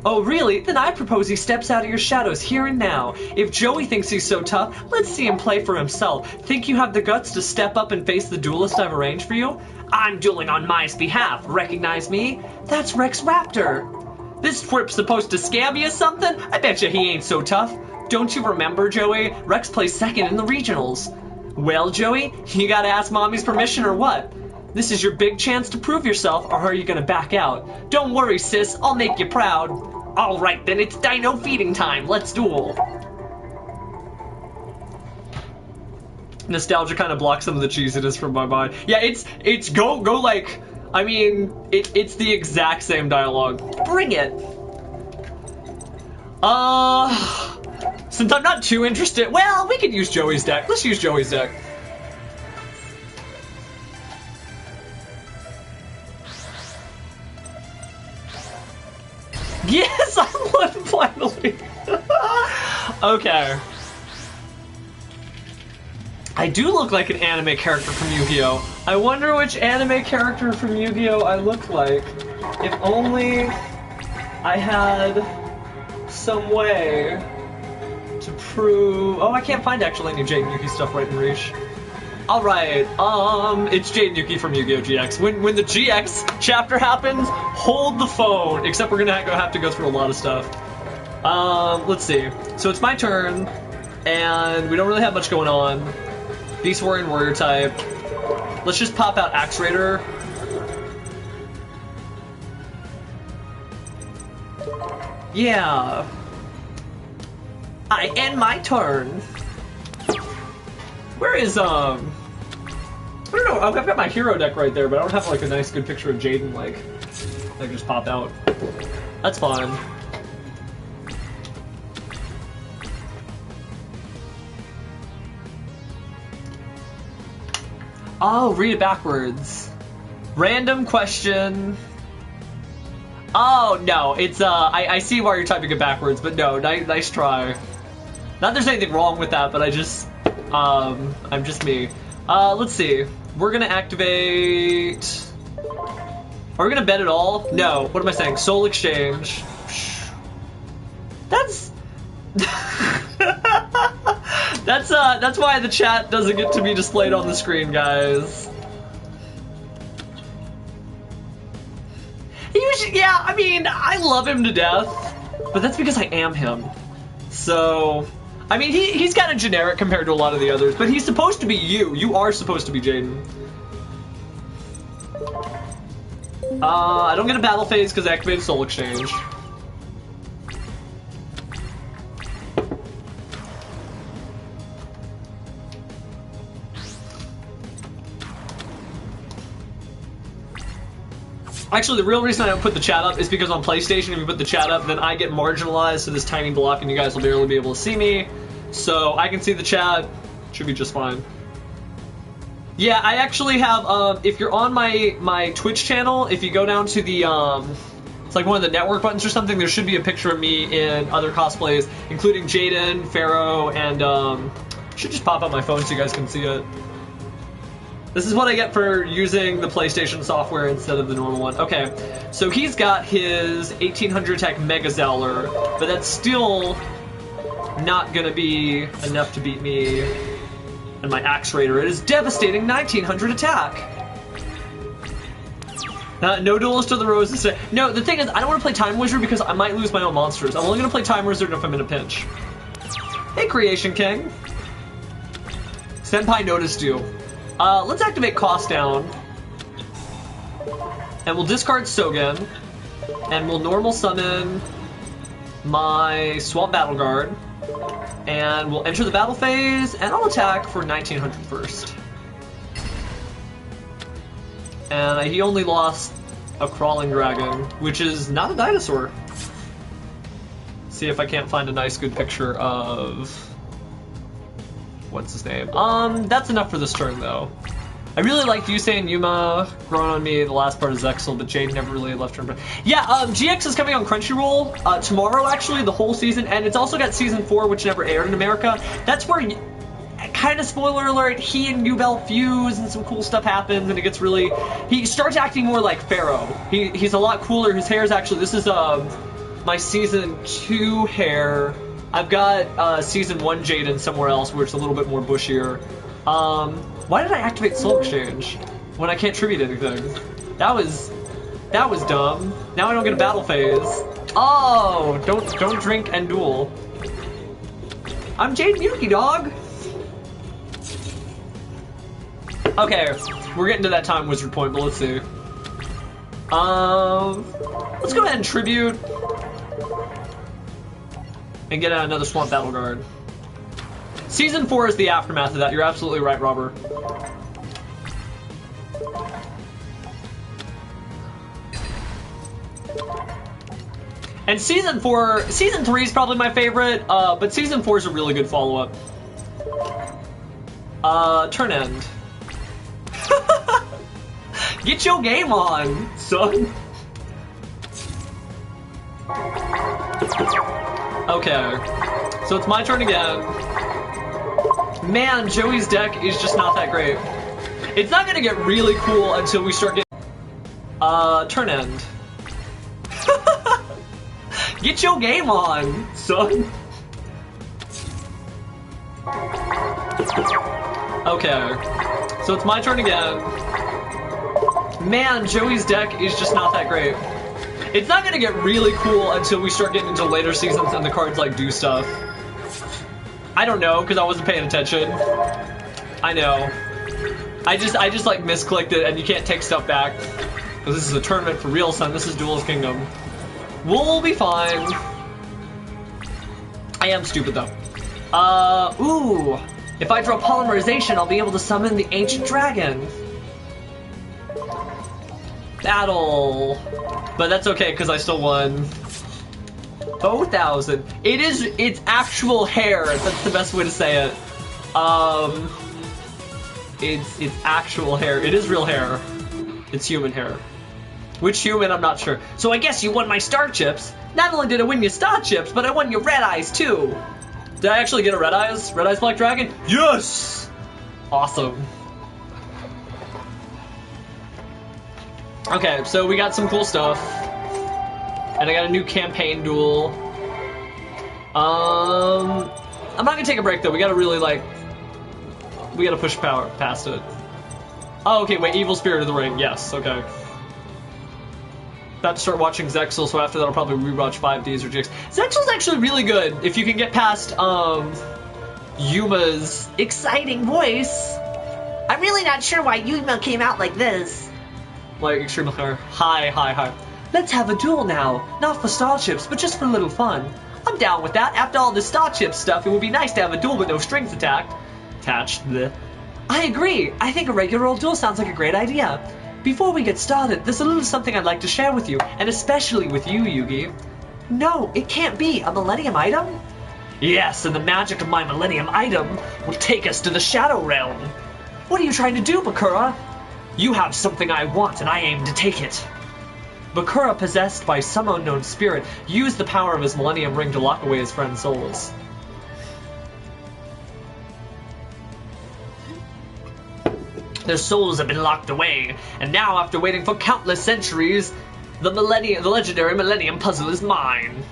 Oh, really? Then I propose he steps out of your shadows here and now. If Joey thinks he's so tough, let's see him play for himself. Think you have the guts to step up and face the duelist I've arranged for you? I'm dueling on Mai's behalf. Recognize me? That's Rex Raptor. This twerp's supposed to scam me or something? I bet you he ain't so tough. Don't you remember, Joey? Rex plays second in the regionals. Well, Joey, you gotta ask Mommy's permission or what? This is your big chance to prove yourself, or are you gonna back out? Don't worry, sis, I'll make you proud. Alright then, it's dino feeding time. Let's duel. Nostalgia kind of blocks some of the cheesiness from my mind. Yeah, it's go like, I mean, it's the exact same dialogue. Bring it. Since I'm not too interested, well, we could use Joey's deck. Let's use Joey's deck. Yes, I won finally. Okay. I do look like an anime character from Yu-Gi-Oh! I wonder which anime character from Yu-Gi-Oh! I look like. If only I had some way to prove... Oh, I can't find actually any Jaden Yuki stuff right in Reach. Alright, it's Jaden Yuki from Yu-Gi-Oh! GX. When the GX chapter happens, hold the phone. Except we're gonna have to go through a lot of stuff. Let's see. So it's my turn. And we don't really have much going on. Beast Warrior and Warrior type. Let's just pop out Axe Raider. Yeah. I end my turn. Where is, I don't know, I've got my hero deck right there, but I don't have, like, a nice good picture of Jaden, like, I can just pop out. That's fine. Oh, read it backwards. Random question. Oh, no, it's, I see why you're typing it backwards, but no, nice try. Not that there's anything wrong with that, but I just, I'm just me. Let's see. We're gonna activate... Are we gonna bet it all? No, what am I saying? Soul Exchange. That's... that's why the chat doesn't get to be displayed on the screen, guys. Yeah, I mean, I love him to death, but that's because I am him. So, I mean, he's kind of generic compared to a lot of the others, but he's supposed to be you. You are supposed to be Jaden. I don't get a battle phase because I activated Soul Exchange. Actually, the real reason I don't put the chat up is because on PlayStation, if you put the chat up, then I get marginalized to this tiny block and you guys will barely be able to see me. So I can see the chat. Should be just fine. Yeah, I actually have, if you're on my Twitch channel, if you go down to the, it's like one of the network buttons or something, there should be a picture of me in other cosplays, including Jaden, Pharaoh, and, should just pop up my phone so you guys can see it. This is what I get for using the PlayStation software instead of the normal one. Okay, so he's got his 1800 attack Mega Zowler, but that's still not gonna be enough to beat me and my Axe Raider. It is devastating 1900 attack. No Duelist of the Roses. No, the thing is, I don't want to play Time Wizard because I might lose my own monsters. I'm only gonna play Time Wizard if I'm in a pinch. Hey, Creation King. Senpai noticed you. Let's activate Cost Down. And we'll discard Sogen. And we'll normal summon my Swamp Battle Guard. And we'll enter the battle phase, and I'll attack for 1900 first. And he only lost a Crawling Dragon, which is not a dinosaur. See if I can't find a nice good picture of... What's his name? That's enough for this turn, though. I really liked Yusei and Yuma growing on me the last part of Zexal, but Jade never really left her. Yeah, GX is coming on Crunchyroll tomorrow, actually, the whole season, and it's also got Season 4, which never aired in America. That's where, kind of spoiler alert, he and Yubel fuse, and some cool stuff happens, and it gets really... He starts acting more like Pharaoh. He's a lot cooler. His hair is actually... This is my Season 2 hair. I've got Season 1 Jaden somewhere else where it's a little bit more bushier. Why did I activate Soul Exchange when I can't tribute anything? That was dumb. Now I don't get a battle phase. Oh, don't drink and duel. I'm Jaden Yuki, dog. Okay, we're getting to that Time Wizard point, but let's see. Let's go ahead and tribute. And get out another Swamp Battle Guard. Season 4 is the aftermath of that. You're absolutely right, Robert. And Season 3 is probably my favorite, but Season 4 is a really good follow-up. Turn end. Get your game on, son. Okay, so it's my turn again. Man, Joey's deck is just not that great. It's not gonna get really cool until we start getting... turn end. Get your game on, son. Okay, so it's my turn again. Man, Joey's deck is just not that great. It's not gonna get really cool until we start getting into later seasons and the cards like do stuff. I don't know, because I wasn't paying attention. I know. I just like misclicked it, and you can't take stuff back. Because this is a tournament for real, son. This is Duelist Kingdom. We'll be fine. I am stupid, though. Ooh. If I draw Polymerization, I'll be able to summon the Ancient Dragon. Battle. But that's okay, because I still won. 4,000. It's actual hair. That's the best way to say it. It's actual hair. It is real hair. It's human hair. Which human, I'm not sure. So I guess you won my star chips. Not only did I win your star chips, but I won your red eyes too. Did I actually get a red eyes? Red eyes Black Dragon? Yes! Awesome. Okay, so we got some cool stuff. And I got a new campaign duel. I'm not gonna take a break though. We gotta really we gotta push power past it. Oh, okay, wait, Evil Spirit of the Ring. Yes, okay. About to start watching Zexal, so after that I'll probably rewatch 5Ds or Jigs. Zexal's actually really good if you can get past Yuma's exciting voice. I'm really not sure why Yuma came out like this. Like extremely hi. Let's have a duel now. Not for star chips, but just for a little fun. I'm down with that. After all this star chip stuff, it would be nice to have a duel with no strings attached. I agree. I think a regular old duel sounds like a great idea. Before we get started, there's a little something I'd like to share with you, and especially with you, Yugi. No, it can't be. A Millennium item? Yes, and the magic of my Millennium item will take us to the Shadow Realm. What are you trying to do, Bakura? You have something I want, and I aim to take it. Bakura, possessed by some unknown spirit, used the power of his Millennium Ring to lock away his friend's souls. Their souls have been locked away, and now, after waiting for countless centuries, the legendary Millennium Puzzle is mine.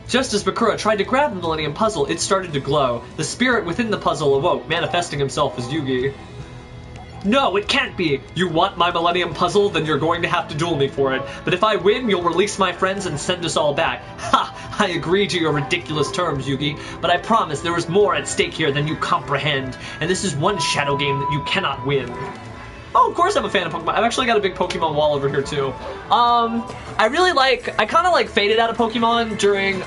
Just as Bakura tried to grab the Millennium Puzzle, it started to glow. The spirit within the puzzle awoke, manifesting himself as Yugi. No, it can't be! You want my Millennium Puzzle? Then you're going to have to duel me for it. But if I win, you'll release my friends and send us all back. Ha! I agree to your ridiculous terms, Yugi, but I promise there is more at stake here than you comprehend, and this is one shadow game that you cannot win. Oh, of course I'm a fan of Pokemon. I've actually got a big Pokemon wall over here, too. I kind of faded out of Pokemon during,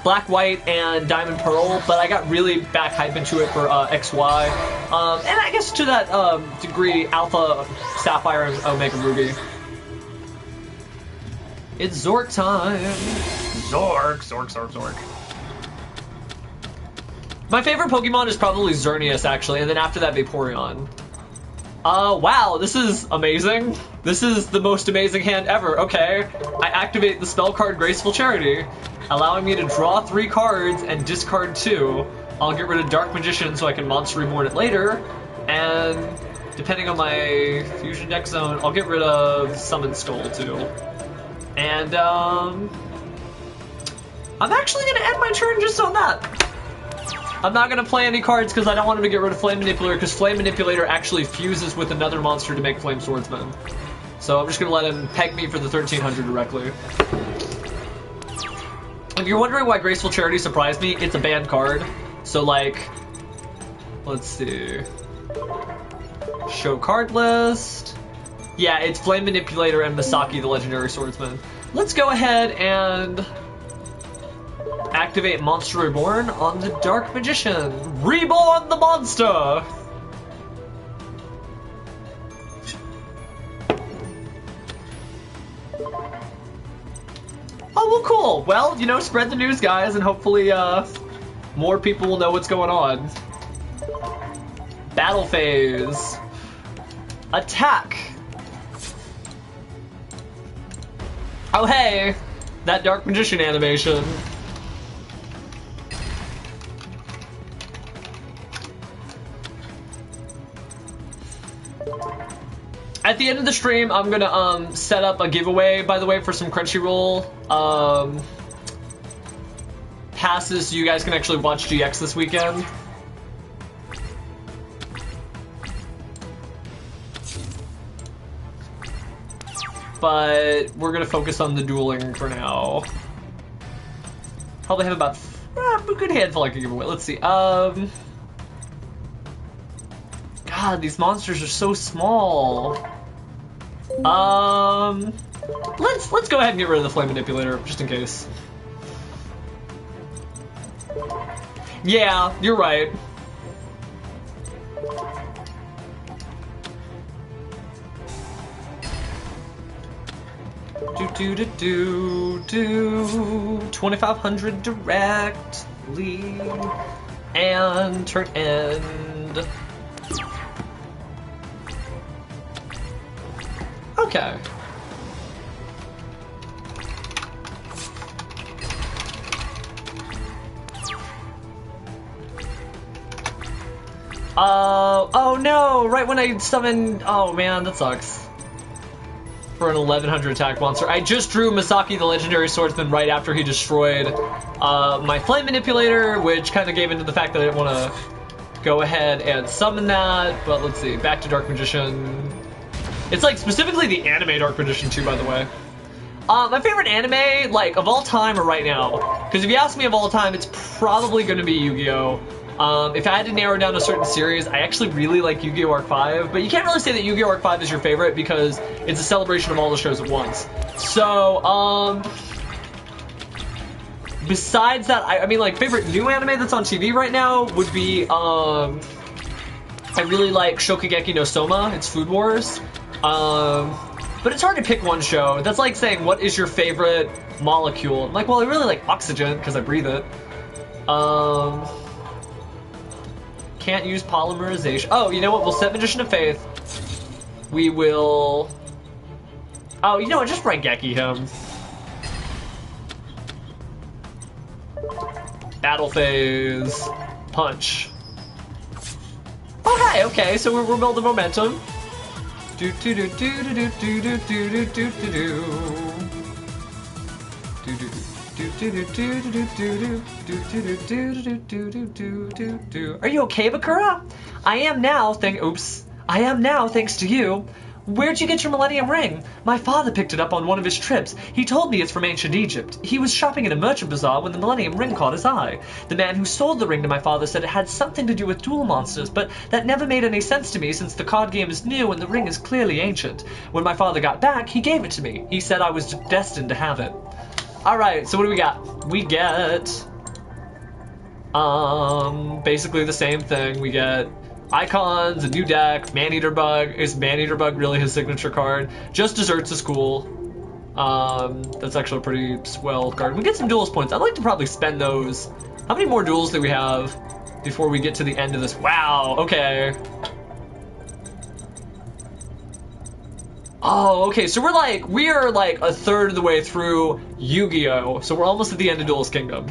Black, White, and Diamond, Pearl, but I got really back hype into it for XY. And I guess to that degree, Alpha, Sapphire, and Omega Ruby. It's Zork time. Zork. My favorite Pokemon is probably Xerneas, actually, and then after that, Vaporeon. Wow, this is amazing. This is the most amazing hand ever. Okay, I activate the spell card Graceful Charity, allowing me to draw 3 cards and discard 2. I'll get rid of Dark Magician so I can Monster Reborn it later, and depending on my Fusion Deck Zone, I'll get rid of Summon Skull too. And I'm actually gonna end my turn just on that. I'm not gonna play any cards because I don't want him to get rid of Flame Manipulator, because Flame Manipulator actually fuses with another monster to make Flame Swordsman. So I'm just gonna let him peg me for the 1300 directly. If you're wondering why Graceful Charity surprised me, it's a banned card. So let's see. Show card list. Yeah, it's Flame Manipulator and Misaki, the Legendary Swordsman. Let's go ahead and activate Monster Reborn on the Dark Magician. Reborn the monster! Oh, well, cool. Well, you know, spread the news, guys, and hopefully, more people will know what's going on. Battle phase. Attack. Oh, hey! That Dark Magician animation. At the end of the stream, I'm gonna set up a giveaway, by the way, for some Crunchyroll passes so you guys can actually watch GX this weekend. But we're gonna focus on the dueling for now. Probably have about A good handful I could give away. Let's see. God, these monsters are so small. Let's go ahead and get rid of the flame manipulator, just in case. Yeah, you're right. Do 2500 directly and turn end. Okay. Oh no, right when I summoned, oh man, that sucks. For an 1100 attack monster. I just drew Misaki the Legendary Swordsman right after he destroyed my Flame Manipulator, which kind of gave into the fact that I didn't want to go ahead and summon that, but let's see, back to Dark Magician. It's like specifically the anime Dark Magician too, by the way. My favorite anime, like, of all time or right now, because if you ask me of all time, it's probably going to be Yu-Gi-Oh! If I had to narrow down a certain series, I actually really like Yu-Gi-Oh! Arc 5, but you can't really say that Yu-Gi-Oh! Arc 5 is your favorite because it's a celebration of all the shows at once. So, besides that, I mean, like, favorite new anime that's on TV right now would be, I really like Shokugeki no Soma, it's Food Wars. But it's hard to pick one show. That's like saying, what is your favorite molecule? I'm like, well, I really like oxygen because I breathe it. Can't use polymerization. Oh, you know what? We'll set Magician of Faith. We will... Oh, you know what? Just Raigeki him. Battle phase. Punch. Oh, hi. Okay, so we're building momentum. Do do do do do do do do do do do do. Are you okay, Bakura? I am now, thanks to you. Where'd you get your Millennium Ring? My father picked it up on one of his trips. He told me it's from ancient Egypt. He was shopping in a merchant bazaar when the Millennium Ring caught his eye. The man who sold the ring to my father said it had something to do with duel monsters, but that never made any sense to me since the card game is new and the ring is clearly ancient. When my father got back, he gave it to me. He said I was destined to have it. Alright, so what do we got? We get... basically the same thing. We get icons, a new deck, Maneater Bug. Is Maneater Bug really his signature card? Just Desserts is cool. That's actually a pretty swell card. We get some Duelist points. I'd like to probably spend those. How many more duels do we have before we get to the end of this? Wow, okay. Oh, okay, so we're like a third of the way through Yu-Gi-Oh! So we're almost at the end of Duelist Kingdom.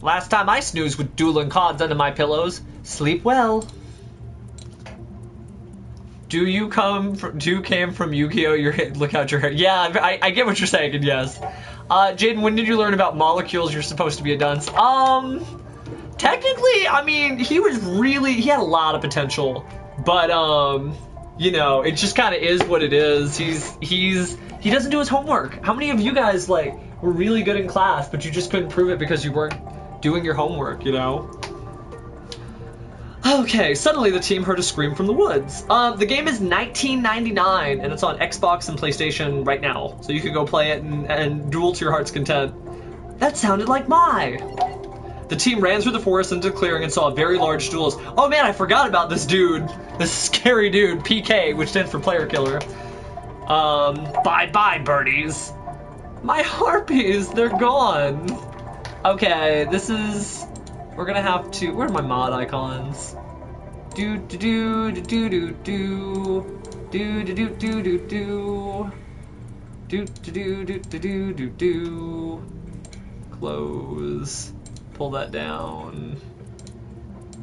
Last time I snoozed with dueling cards under my pillows. Sleep well. Do you came from Yu-Gi-Oh! Look out your hair. Yeah, I get what you're saying, and yes. Jaden, when did you learn about molecules? You're supposed to be a dunce. Technically, I mean, he had a lot of potential, but, you know, it just kind of is what it is. He doesn't do his homework. How many of you guys, like, were really good in class, but you just couldn't prove it because you weren't doing your homework, you know? Okay, suddenly the team heard a scream from the woods. The game is $19.99, and it's on Xbox and PlayStation right now. So you can go play it and duel to your heart's content. That sounded like Mai. The team ran through the forest into the clearing and saw a very large duelist. Oh man, I forgot about this dude. This scary dude, PK, which stands for player killer. Bye-bye, birdies. My harpies, they're gone. Okay, we're gonna have to, where are my mod icons? Do do do do do do do do do do do do do do do do do do. Close. Pull that down.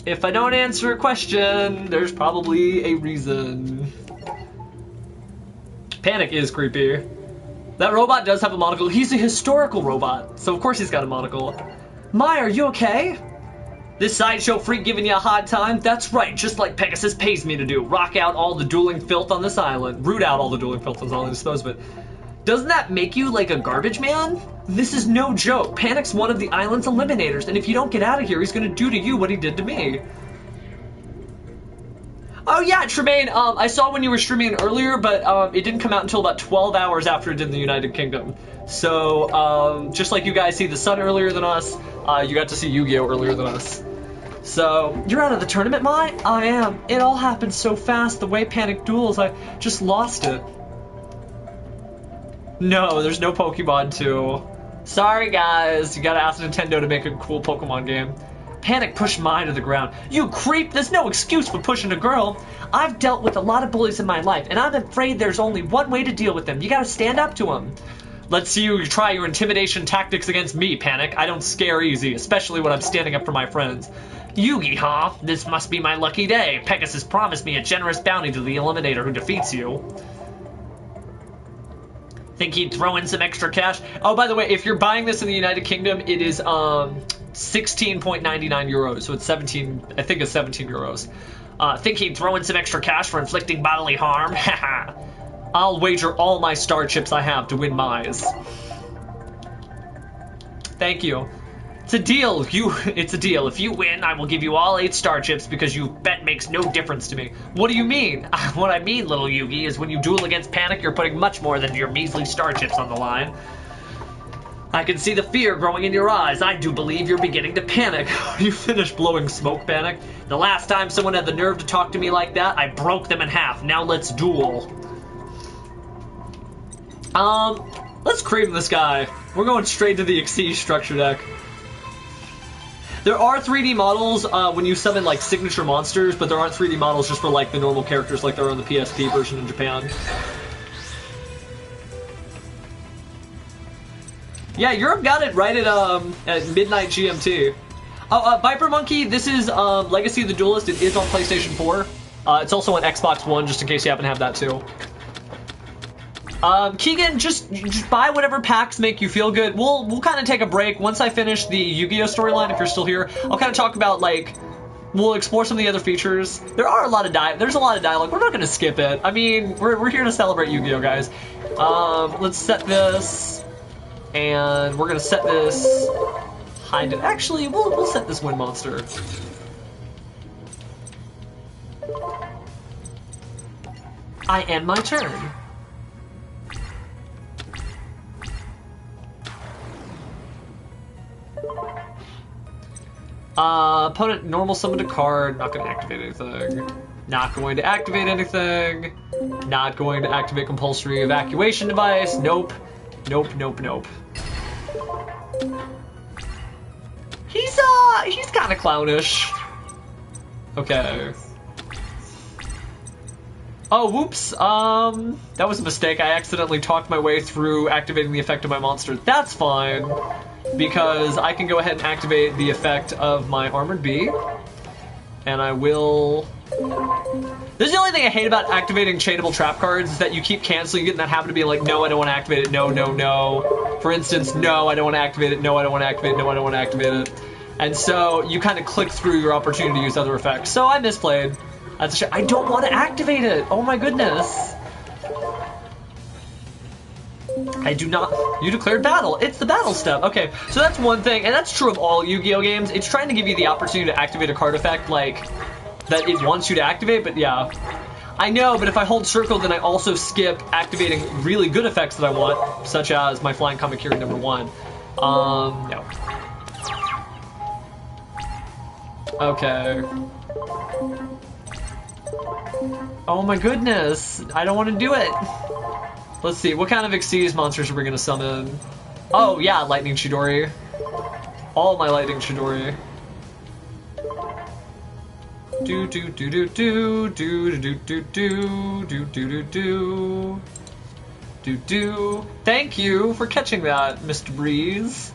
If I don't answer a question, there's probably a reason. Panic is creepy. That robot does have a monocle. He's a historical robot, so of course he's got a monocle. Mai, are you okay? This sideshow freak giving you a hard time? That's right, just like Pegasus pays me to do. Rock out all the dueling filth on this island. Root out all the dueling filth on this island, dispose of it. Doesn't that make you like a garbage man? This is no joke. Panic's one of the island's eliminators, and if you don't get out of here, he's gonna do to you what he did to me. Oh yeah, Tremaine, I saw when you were streaming earlier, but it didn't come out until about 12 hours after it did in the United Kingdom. So, just like you guys see the sun earlier than us, you got to see Yu-Gi-Oh! Earlier than us. So, you're out of the tournament, Mai? I am. It all happened so fast, the way Panic duels, I just lost it. No, there's no Pokemon 2. Sorry guys, you gotta ask Nintendo to make a cool Pokemon game. Panic pushed Mai to the ground. You creep, there's no excuse for pushing a girl. I've dealt with a lot of bullies in my life, and I'm afraid there's only one way to deal with them. You gotta stand up to them. Let's see you try your intimidation tactics against me, Panic. I don't scare easy, especially when I'm standing up for my friends. Yugi, huh? This must be my lucky day. Pegasus promised me a generous bounty to the Eliminator who defeats you. Think he'd throw in some extra cash? Oh, by the way, if you're buying this in the United Kingdom, it is 16.99 euros, so it's 17, I think it's 17 euros. Think he'd throw in some extra cash for inflicting bodily harm? Haha. I'll wager all my star chips I have to win Mai's. Thank you. It's a deal. It's a deal. If you win, I will give you all 8 star chips because your bet makes no difference to me. What do you mean? What I mean, little Yugi, is when you duel against Panic, you're putting much more than your measly star chips on the line. I can see the fear growing in your eyes. I do believe you're beginning to panic. You finished blowing smoke, Panic. The last time someone had the nerve to talk to me like that, I broke them in half. Now let's duel. Let's cream this guy. We're going straight to the Exceed structure deck. There are 3D models when you summon like signature monsters, but there aren't 3D models just for like the normal characters like there are on the PSP version in Japan. Yeah, Europe got it right at midnight GMT. Oh, Viper Monkey, this is Legacy of the Duelist. It is on PlayStation 4. It's also on Xbox One, just in case you happen to have that too. Keegan, just buy whatever packs make you feel good. We'll kind of take a break once I finish the Yu-Gi-Oh storyline. If you're still here, I'll kind of talk about like we'll explore some of the other features. There's a lot of dialogue. We're not going to skip it. I mean, we're here to celebrate Yu-Gi-Oh, guys. Let's set this, and we're gonna set this. Hide it. Actually, we'll set this Wind Monster. I end my turn. Opponent normal summoned a card, not going to activate anything. Not going to activate anything. Not going to activate compulsory evacuation device. Nope. Nope, nope, nope. He's kind of clownish. Okay. Oh, whoops. That was a mistake. I accidentally talked my way through activating the effect of my monster. That's fine, because I can go ahead and activate the effect of my Armored Bee. And I will... This is the only thing I hate about activating chainable trap cards, is that you keep canceling it and that happen to be like, no, I don't want to activate it, no, no, no. For instance, no, I don't want to activate it, no, I don't want to activate it, no, I don't want to activate it. And so you kind of click through your opportunity to use other effects. So I misplayed. That's a shame. I don't want to activate it. Oh my goodness. I do not. You declared battle. It's the battle step. Okay, so that's one thing, and that's true of all Yu-Gi-Oh games. It's trying to give you the opportunity to activate a card effect like that it wants you to activate, but yeah. I know, but if I hold circle, then I also skip activating really good effects that I want, such as my Flying Kamakiri #1. No. Okay. Oh my goodness, I don't want to do it. Let's see, what kind of Xyz monsters are we going to summon? Oh yeah, Lightning Chidori. All my Lightning Chidori. Do do do do do do do do do do do do do do. Thank you for catching that, Mr. Breeze,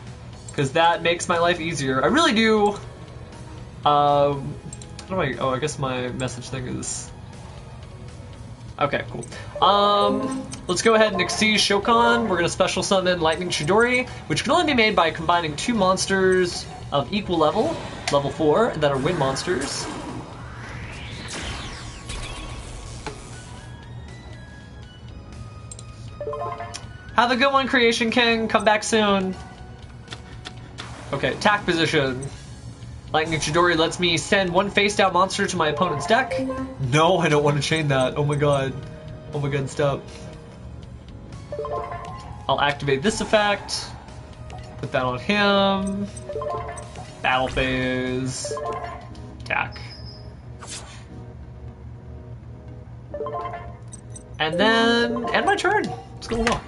because that makes my life easier. I really do. How do I? Oh, I guess my message thing is. Okay, cool. Let's go ahead and Xyz Shokan. We're gonna special summon Lightning Chidori, which can only be made by combining 2 monsters of equal level. level 4 that are win monsters. Have a good one, Creation King. Come back soon. Okay, attack position. Lightning Chidori lets me send one face-down monster to my opponent's deck. No, I don't want to chain that. Oh my god. Oh my god, stop. I'll activate this effect. Put that on him. Battle phase. Attack. And then end my turn. What's going on?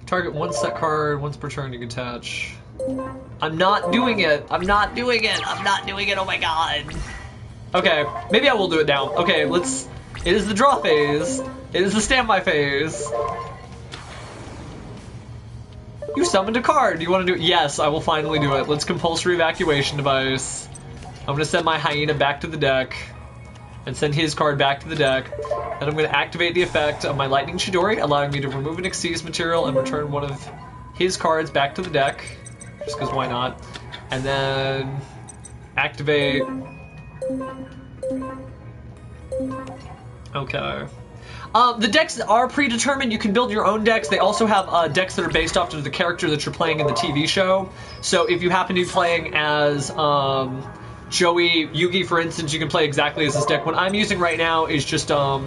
Target one set card, once per turn you can attach. I'm not doing it. I'm not doing it. I'm not doing it. Oh my god. Okay, maybe I will do it now. Okay, let's... It is the draw phase. It is the standby phase. You summoned a card. Do you want to do it? Yes, I will finally do it. Let's compulsory evacuation device. I'm going to send my hyena back to the deck. And send his card back to the deck. Then I'm going to activate the effect of my Lightning Chidori, allowing me to remove an Xyz material and return one of his cards back to the deck. Just because why not? And then activate. Okay. The decks are predetermined. You can build your own decks. They also have decks that are based off of the character that you're playing in the TV show. So if you happen to be playing as Joey Yugi, for instance, you can play exactly as this deck. What I'm using right now is just a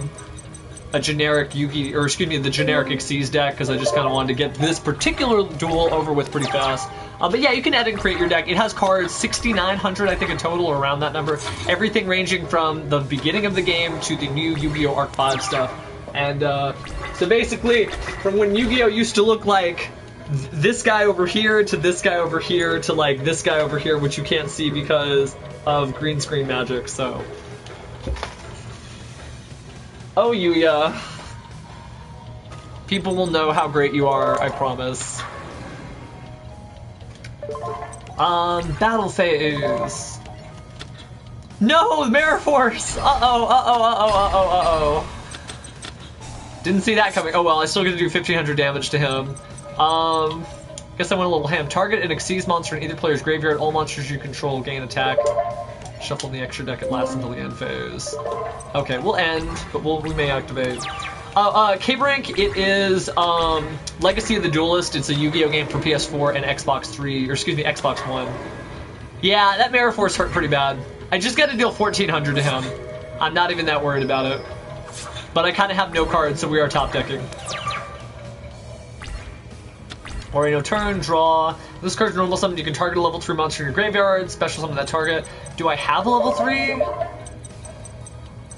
generic Yugi, or excuse me, the generic Xyz deck, because I just kind of wanted to get this particular duel over with pretty fast. But yeah, you can edit and create your deck. It has cards, 6,900 I think in total, or around that number. Everything ranging from the beginning of the game to the new Yu-Gi-Oh! Arc 5 stuff. And so basically, from when Yu-Gi-Oh! Used to look like this guy over here to this guy over here to like this guy over here, which you can't see because of green screen magic, so. Oh, Yuya. People will know how great you are, I promise. Battle phase. No, Mirror Force! Uh-oh, uh-oh, uh-oh, uh-oh, uh-oh. Didn't see that coming. Oh well, I still get to do 1,500 damage to him. Guess I went a little ham. Target an Xyz monster in either player's graveyard. All monsters you control gain attack. Shuffle the extra deck. It lasts until the end phase. Okay, we'll end, but we may activate. K-Rank, it is Legacy of the Duelist. It's a Yu-Gi-Oh game for PS4 and Xbox 3, or excuse me, Xbox One. Yeah, that Mirror Force hurt pretty bad. I just got to deal 1,400 to him. I'm not even that worried about it. But I kind of have no cards, so we are top decking. Or turn, draw. This card's normal summon. You can target a level 3 monster in your graveyard. Special summon that target. Do I have a level 3?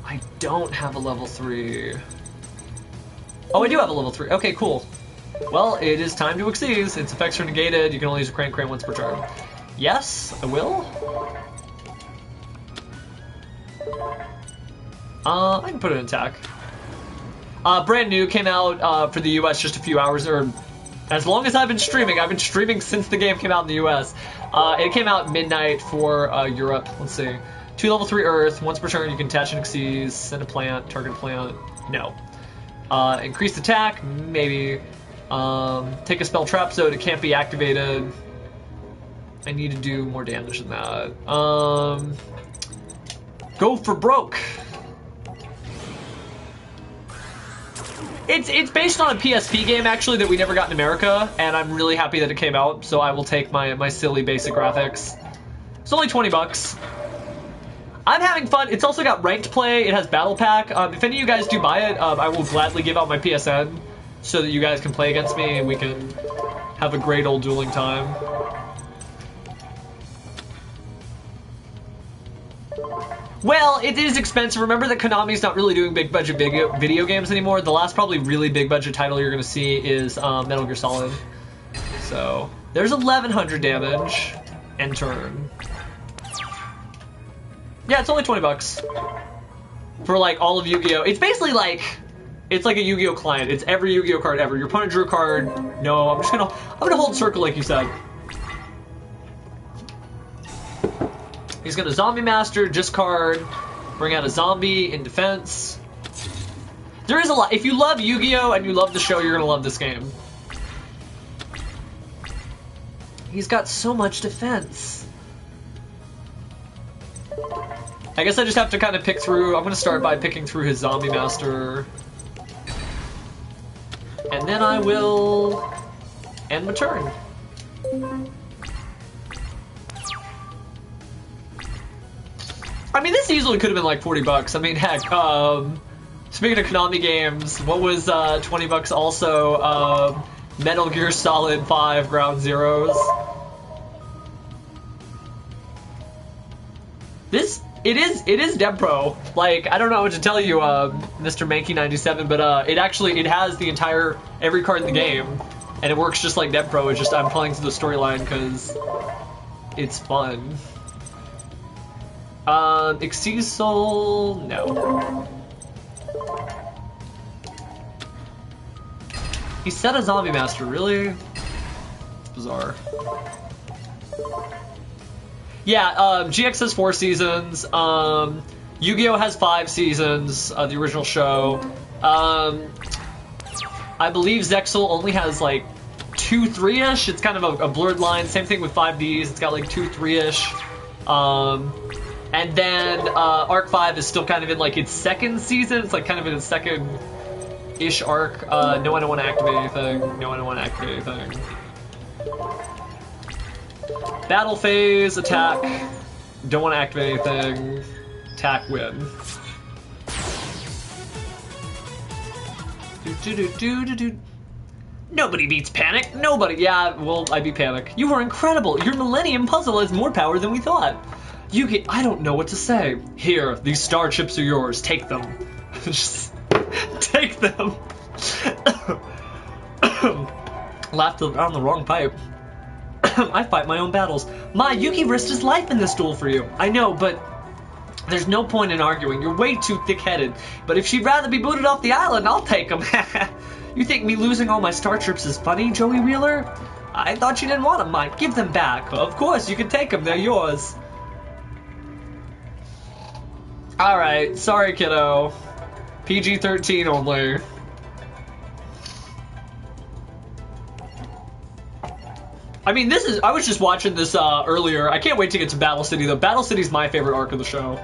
I don't have a level 3. Oh, I do have a level 3. Okay, cool. Well, it is time to Xyz. Its effects are negated. You can only use a crank once per turn. Yes, I will. I can put it in attack. Brand new, came out for the US just a few hours, or as long as I've been streaming. I've been streaming since the game came out in the US. It came out midnight for Europe. Let's see. 2 level 3 Earth. Once per turn, you can attach an Xyz, send a plant, target a plant. No. Increased attack, maybe. Take a spell trap zone, it can't be activated. I need to do more damage than that. Go for broke. It's based on a PSP game, actually, that we never got in America, and I'm really happy that it came out, so I will take my silly basic graphics. It's only 20 bucks. I'm having fun. It's also got ranked play. It has battle pack. If any of you guys do buy it, I will gladly give out my PSN so that you guys can play against me and we can have a great old dueling time. Well, it is expensive. Remember that Konami's not really doing big budget video games anymore. The last probably really big budget title you're going to see is Metal Gear Solid. So there's 1,100 damage. End turn. Yeah, it's only 20 bucks for like all of Yu-Gi-Oh. It's basically like, it's like a Yu-Gi-Oh client. It's every Yu-Gi-Oh card ever. Your opponent drew a card. No, I'm gonna hold circle like you said. He's gonna Zombie Master, discard, bring out a zombie in defense. There is a lot. If you love Yu-Gi-Oh! And you love the show, you're gonna love this game. He's got so much defense. I guess I just have to kind of pick through. I'm gonna start by picking through his Zombie Master. And then I will end my turn. I mean, this easily could have been like 40 bucks. I mean, heck, speaking of Konami games, what was 20 bucks also? Metal Gear Solid 5 Ground Zeroes. It is DevPro. Like, I don't know what to tell you, Mr. Mankey97, but it has the entire, every card in the game, and it works just like DevPro. It's just I'm playing through the storyline because it's fun. Exceasol, no. He said a Zombie Master, really? It's bizarre. Yeah, GX has 4 seasons. Yu-Gi-Oh! Has 5 seasons, the original show. I believe Zexal only has like 2, 3-ish. It's kind of a blurred line. Same thing with 5Ds. It's got like 2, 3-ish. And then Arc 5 is still kind of in like its 2nd season. It's like kind of in its 2nd-ish arc. No, I don't want to activate anything. No, I don't want to activate anything. Battle phase, attack. Don't want to activate anything. Attack, win. Nobody beats Panic. Nobody. Yeah, well, I beat Panic. You are incredible. Your Millennium Puzzle has more power than we thought. I don't know what to say. Here, these star chips are yours. Take them. Just take them. Laughed on the wrong pipe. I fight my own battles. My, Yuki risked his life in this duel for you. I know, but there's no point in arguing. You're way too thick-headed. But if she'd rather be booted off the island, I'll take him. You think me losing all my star trips is funny, Joey Wheeler? I thought you didn't want them, Mike. Give them back. Of course, you can take them. They're yours. Alright, sorry, kiddo. PG-13 only. I mean, I was just watching this earlier. I can't wait to get to Battle City, though. Battle City's my favorite arc of the show.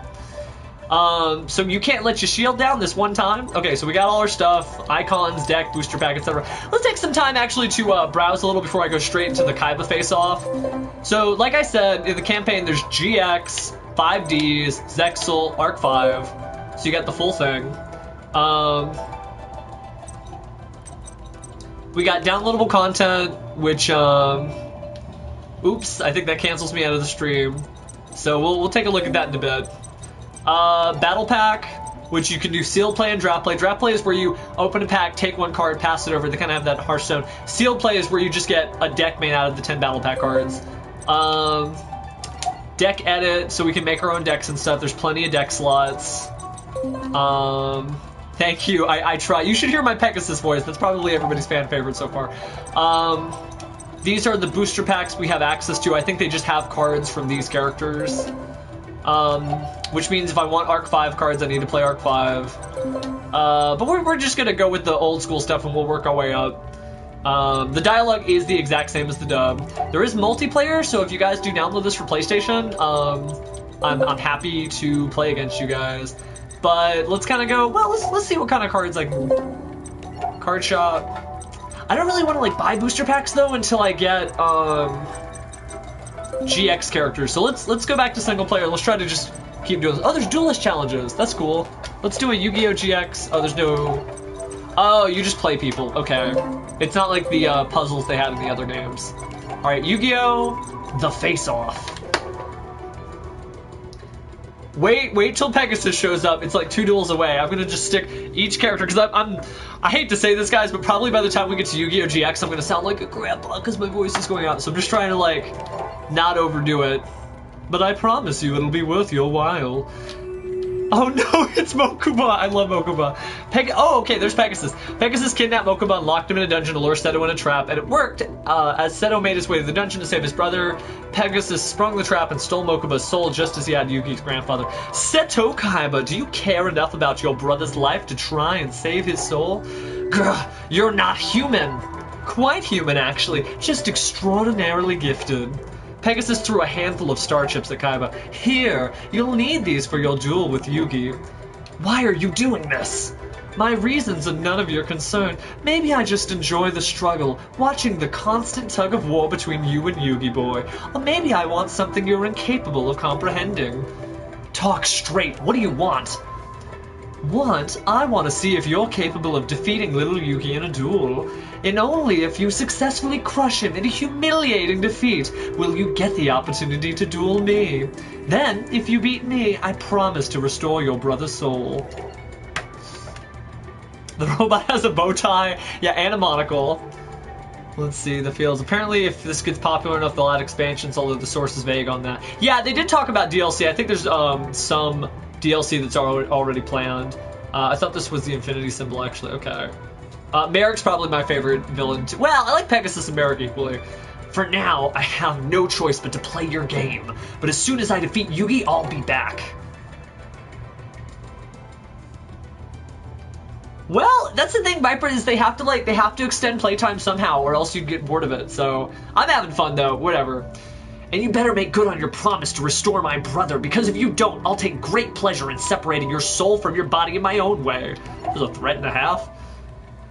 So you can't let your shield down this one time? Okay, so we got all our stuff. Icons, deck, booster pack, etc. Let's take some time, actually, to browse a little before I go straight into the Kaiba face-off. So, like I said, in the campaign, there's GX, 5Ds, Zexal, Arc 5. So you got the full thing. We got downloadable content, which, oops, I think that cancels me out of the stream. So we'll take a look at that in a bit. Battle Pack, which you can do Sealed Play and Draft Play. Draft Play is where you open a pack, take one card, pass it over. They kind of have that harsh tone. Sealed Play is where you just get a deck made out of the 10 Battle Pack cards. Deck Edit, so we can make our own decks and stuff. There's plenty of deck slots. Thank you. I try. You should hear my Pegasus voice. That's probably everybody's fan favorite so far. These are the booster packs we have access to. I think they just have cards from these characters. Which means if I want Arc 5 cards, I need to play Arc 5. But we're just going to go with the old school stuff and we'll work our way up. The dialogue is the exact same as the dub. There is multiplayer, so if you guys do download this for PlayStation, I'm happy to play against you guys. But let's kind of go, well, let's see what kind of cards I can... Card shop. I don't really want to, like, buy booster packs, though, until I get, GX characters. So let's go back to single player. Let's try to just keep doing this. Oh, there's Duelist challenges. That's cool. Let's do a Yu-Gi-Oh! GX. Oh, there's no... Oh, you just play people. Okay. It's not like the puzzles they had in the other games. Alright, Yu-Gi-Oh! The Face-Off. Wait till Pegasus shows up. It's like 2 duels away. I'm gonna just stick each character, because I hate to say this, guys, but probably by the time we get to Yu-Gi-Oh! GX, I'm gonna sound like a grandpa because my voice is going out. So I'm just trying to, like, not overdo it. But I promise you it'll be worth your while. Oh no, it's Mokuba. I love Mokuba. Oh, okay, there's Pegasus. Pegasus kidnapped Mokuba and locked him in a dungeon to lure Seto in a trap, and it worked. As Seto made his way to the dungeon to save his brother, Pegasus sprung the trap and stole Mokuba's soul just as he had Yuki's grandfather. Seto Kaiba, do you care enough about your brother's life to try and save his soul? Grr, you're not human. Quite human, actually. Just extraordinarily gifted. Pegasus threw a handful of star chips at Kaiba. Here, you'll need these for your duel with Yugi. Why are you doing this? My reasons are none of your concern. Maybe I just enjoy the struggle, watching the constant tug of war between you and Yugi boy. Or maybe I want something you're incapable of comprehending. Talk straight, what do you want? I want to see if you're capable of defeating little Yugi in a duel. And only if you successfully crush him in a humiliating defeat will you get the opportunity to duel me. Then, if you beat me, I promise to restore your brother's soul. The robot has a bow tie, yeah, and a monocle. Let's see, the fields. Apparently, if this gets popular enough, they'll add expansions, although the source is vague on that. Yeah, they did talk about DLC. I think there's some DLC that's already planned. I thought this was the infinity symbol, actually. Okay. Merrick's probably my favorite villain, too. Well, I like Pegasus and Merrick equally. For now, I have no choice but to play your game. But as soon as I defeat Yugi, I'll be back. Well, that's the thing, Viper, is they have to extend playtime somehow, or else you'd get bored of it. So, I'm having fun, though. Whatever. And you better make good on your promise to restore my brother, because if you don't, I'll take great pleasure in separating your soul from your body in my own way. There's a threat and a half.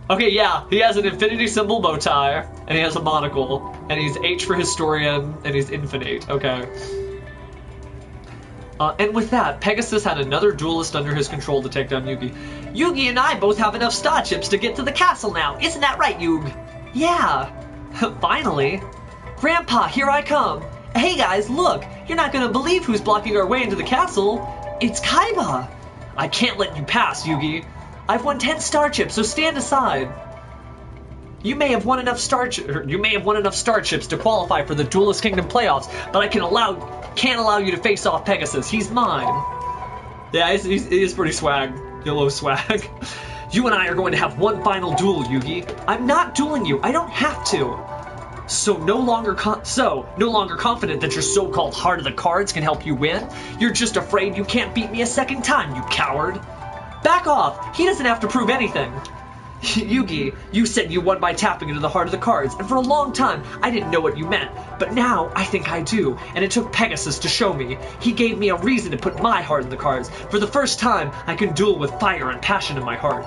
Okay, yeah, he has an infinity symbol bow tie, and he has a monocle, and he's H for historian, and he's infinite. Okay. And with that, Pegasus had another duelist under his control to take down Yugi. Yugi and I both have enough star chips to get to the castle now. Isn't that right, Yug? Yeah. Finally. Grandpa, here I come. Hey guys, look. You're not gonna believe who's blocking our way into the castle. It's Kaiba. I can't let you pass, Yugi. I've won 10 star chips, so stand aside. You may have won enough star chips to qualify for the Duelist Kingdom playoffs, but I can't allow you to face off Pegasus. He's mine. Yeah, he is pretty swag. YOLO swag. You and I are going to have one final duel, Yugi. I'm not dueling you. I don't have to. So no longer confident that your so-called heart of the cards can help you win? You're just afraid you can't beat me a second time, you coward. Back off! He doesn't have to prove anything! Yugi, you said you won by tapping into the heart of the cards, and for a long time, I didn't know what you meant. But now, I think I do, and it took Pegasus to show me. He gave me a reason to put my heart in the cards. For the first time, I can duel with fire and passion in my heart.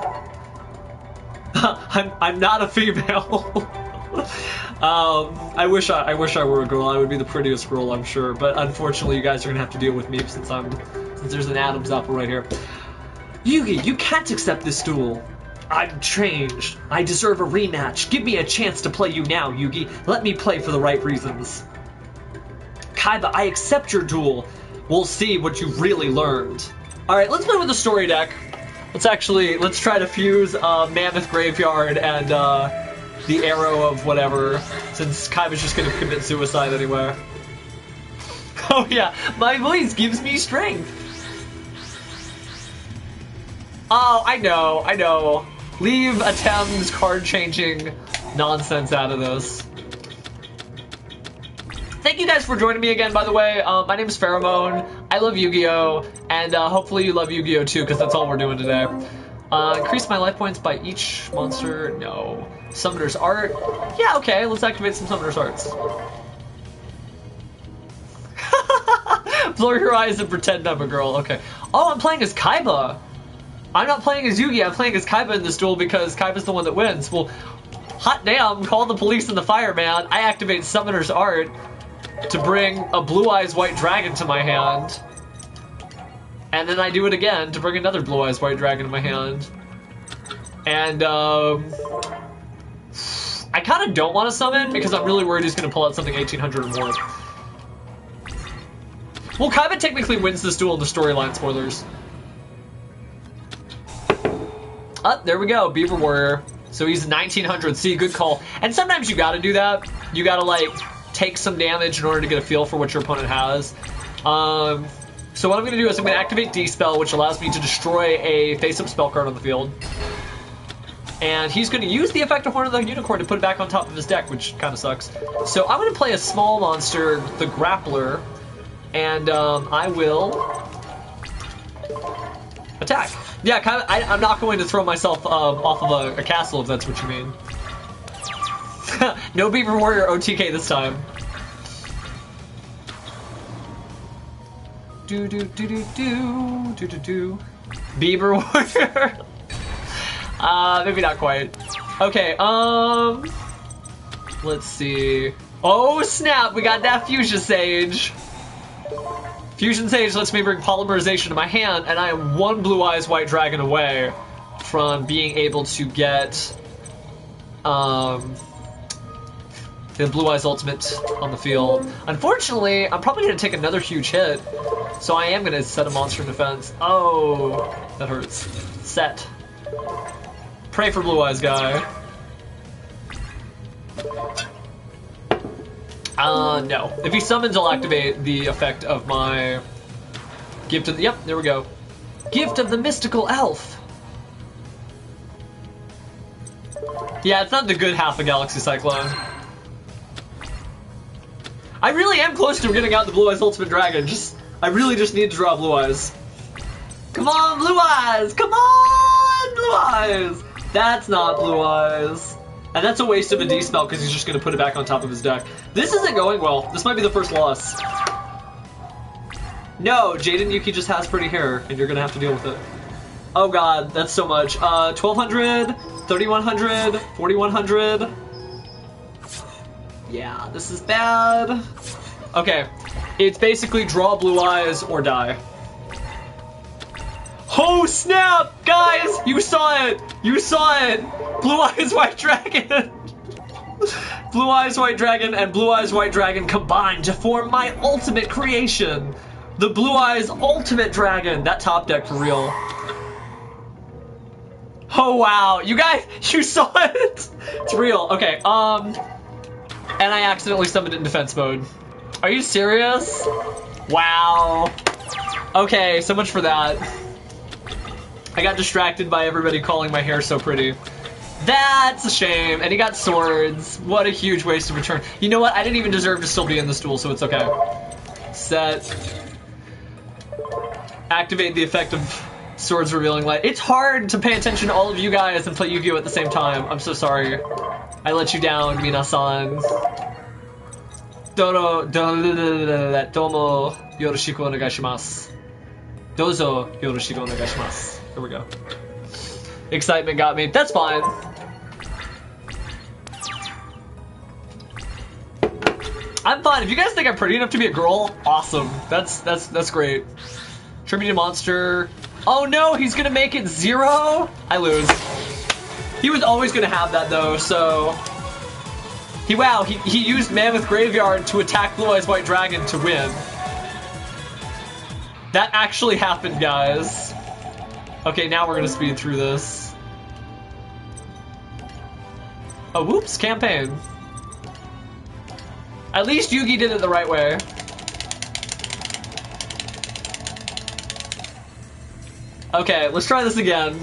I'm not a female. I wish I were a girl. I would be the prettiest girl, I'm sure. But unfortunately, you guys are gonna have to deal with me since there's an Adam's apple right here. Yugi, you can't accept this duel. I'm changed. I deserve a rematch. Give me a chance to play you now, Yugi. Let me play for the right reasons. Kaiba, I accept your duel. We'll see what you've really learned. Alright, let's play with the story deck. Let's try to fuse Mammoth Graveyard and the Arrow of whatever, since Kaiba's just gonna commit suicide anyway. Oh yeah, my voice gives me strength. Oh, I know. Leave Atem's card-changing nonsense out of this. Thank you guys for joining me again, by the way. My name is Pheromone. I love Yu-Gi-Oh! And hopefully you love Yu-Gi-Oh! Too, because that's all we're doing today. Increase my life points by each monster. No. Summoner's Art. Yeah, okay, let's activate some Summoner's Arts. Blur your eyes and pretend I'm a girl. Okay. Oh, I'm playing as Kaiba. I'm not playing as Yugi, I'm playing as Kaiba in this duel because Kaiba's the one that wins. Well, hot damn, call the police and the fireman. I activate Summoner's Art to bring a Blue Eyes White Dragon to my hand. And then I do it again to bring another Blue Eyes White Dragon to my hand. And, I kind of don't want to summon because I'm really worried he's going to pull out something 1800 or more. Well, Kaiba technically wins this duel in the storyline, spoilers. Oh, there we go, Beaver Warrior. So he's 1900, see, good call. And sometimes you gotta do that. You gotta, like, take some damage in order to get a feel for what your opponent has. So what I'm going to do is I'm going to activate D-Spell, which allows me to destroy a face-up spell card on the field. And he's going to use the effect of Horn of the Unicorn to put it back on top of his deck, which kind of sucks. So I'm going to play a small monster, the Grappler, and I will attack. Yeah, kind of. I'm not going to throw myself off of a castle, if that's what you mean. No Beaver Warrior OTK this time. Do do do do do do do do. Beaver Warrior. Maybe not quite. Okay, let's see. Oh snap, we got that Fusion Sage. Fusion Sage lets me bring Polymerization to my hand, and I am one Blue Eyes White Dragon away from being able to get the Blue Eyes Ultimate on the field. Unfortunately, I'm probably going to take another huge hit, so I am going to set a monster in defense. Oh, that hurts. Set. Pray for Blue Eyes guy. No. If he summons, I'll activate the effect of my Gift of the... Yep, there we go. Gift of the Mystical Elf. Yeah, it's not the good half of Galaxy Cyclone. I really am close to getting out the Blue Eyes Ultimate Dragon. I really just need to draw Blue Eyes. Come on, Blue Eyes! Come on, Blue Eyes! That's not Blue Eyes. And that's a waste of a D-Spell because he's just going to put it back on top of his deck. This isn't going well. This might be the first loss. No, Jaden Yuki just has pretty hair, and you're going to have to deal with it. Oh god, that's so much. 1200, 3100, 4100. Yeah, this is bad. Okay, it's basically draw Blue Eyes or die. Oh snap! Guys, you saw it! You saw it! Blue Eyes White Dragon! Blue Eyes White Dragon and Blue Eyes White Dragon combined to form my ultimate creation! The Blue Eyes Ultimate Dragon! That top deck for real. Oh wow, you guys, you saw it! It's real. Okay, and I accidentally summoned it in defense mode. Are you serious? Wow. Okay, so much for that. I got distracted by everybody calling my hair so pretty. That's a shame. And he got swords. What a huge waste of a turn. You know what? I didn't even deserve to still be in this duel, so it's okay. Set. Activate the effect of Swords Revealing Light. It's hard to pay attention to all of you guys and play Yu-Gi-Oh! At the same time. I'm so sorry. I let you down, Minasan. Domo yoroshiku onegaishimasu. Dozo yoroshiku onegaishimasu. Here we go. Excitement got me. That's fine. I'm fine. If you guys think I'm pretty enough to be a girl, awesome. That's great. Tributed monster. Oh no, he's gonna make it 0? I lose. He was always gonna have that though, so... He used Mammoth Graveyard to attack Blue Eyes White Dragon to win. That actually happened, guys. Okay, now we're gonna speed through this. Oh, whoops, campaign. At least Yugi did it the right way. Okay, let's try this again.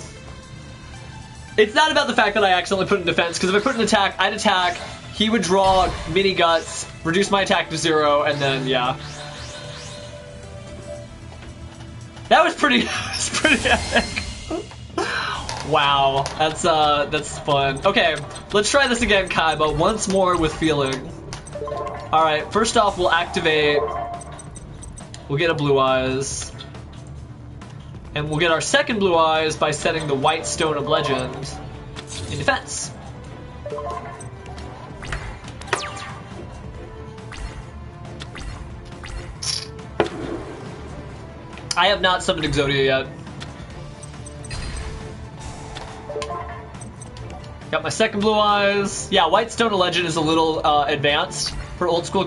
It's not about the fact that I accidentally put in defense, because if I put in attack, I'd attack, he would draw mini guts, reduce my attack to 0, and then, yeah. That was pretty epic. Wow, that's fun. Okay, let's try this again, Kaiba, once more with feeling. Alright, first off, we'll activate... We'll get a Blue Eyes. And we'll get our second Blue Eyes by setting the White Stone of Legend in defense. I have not summoned Exodia yet. Got my second Blue Eyes. Yeah, White Stone of Legend is a little advanced for old school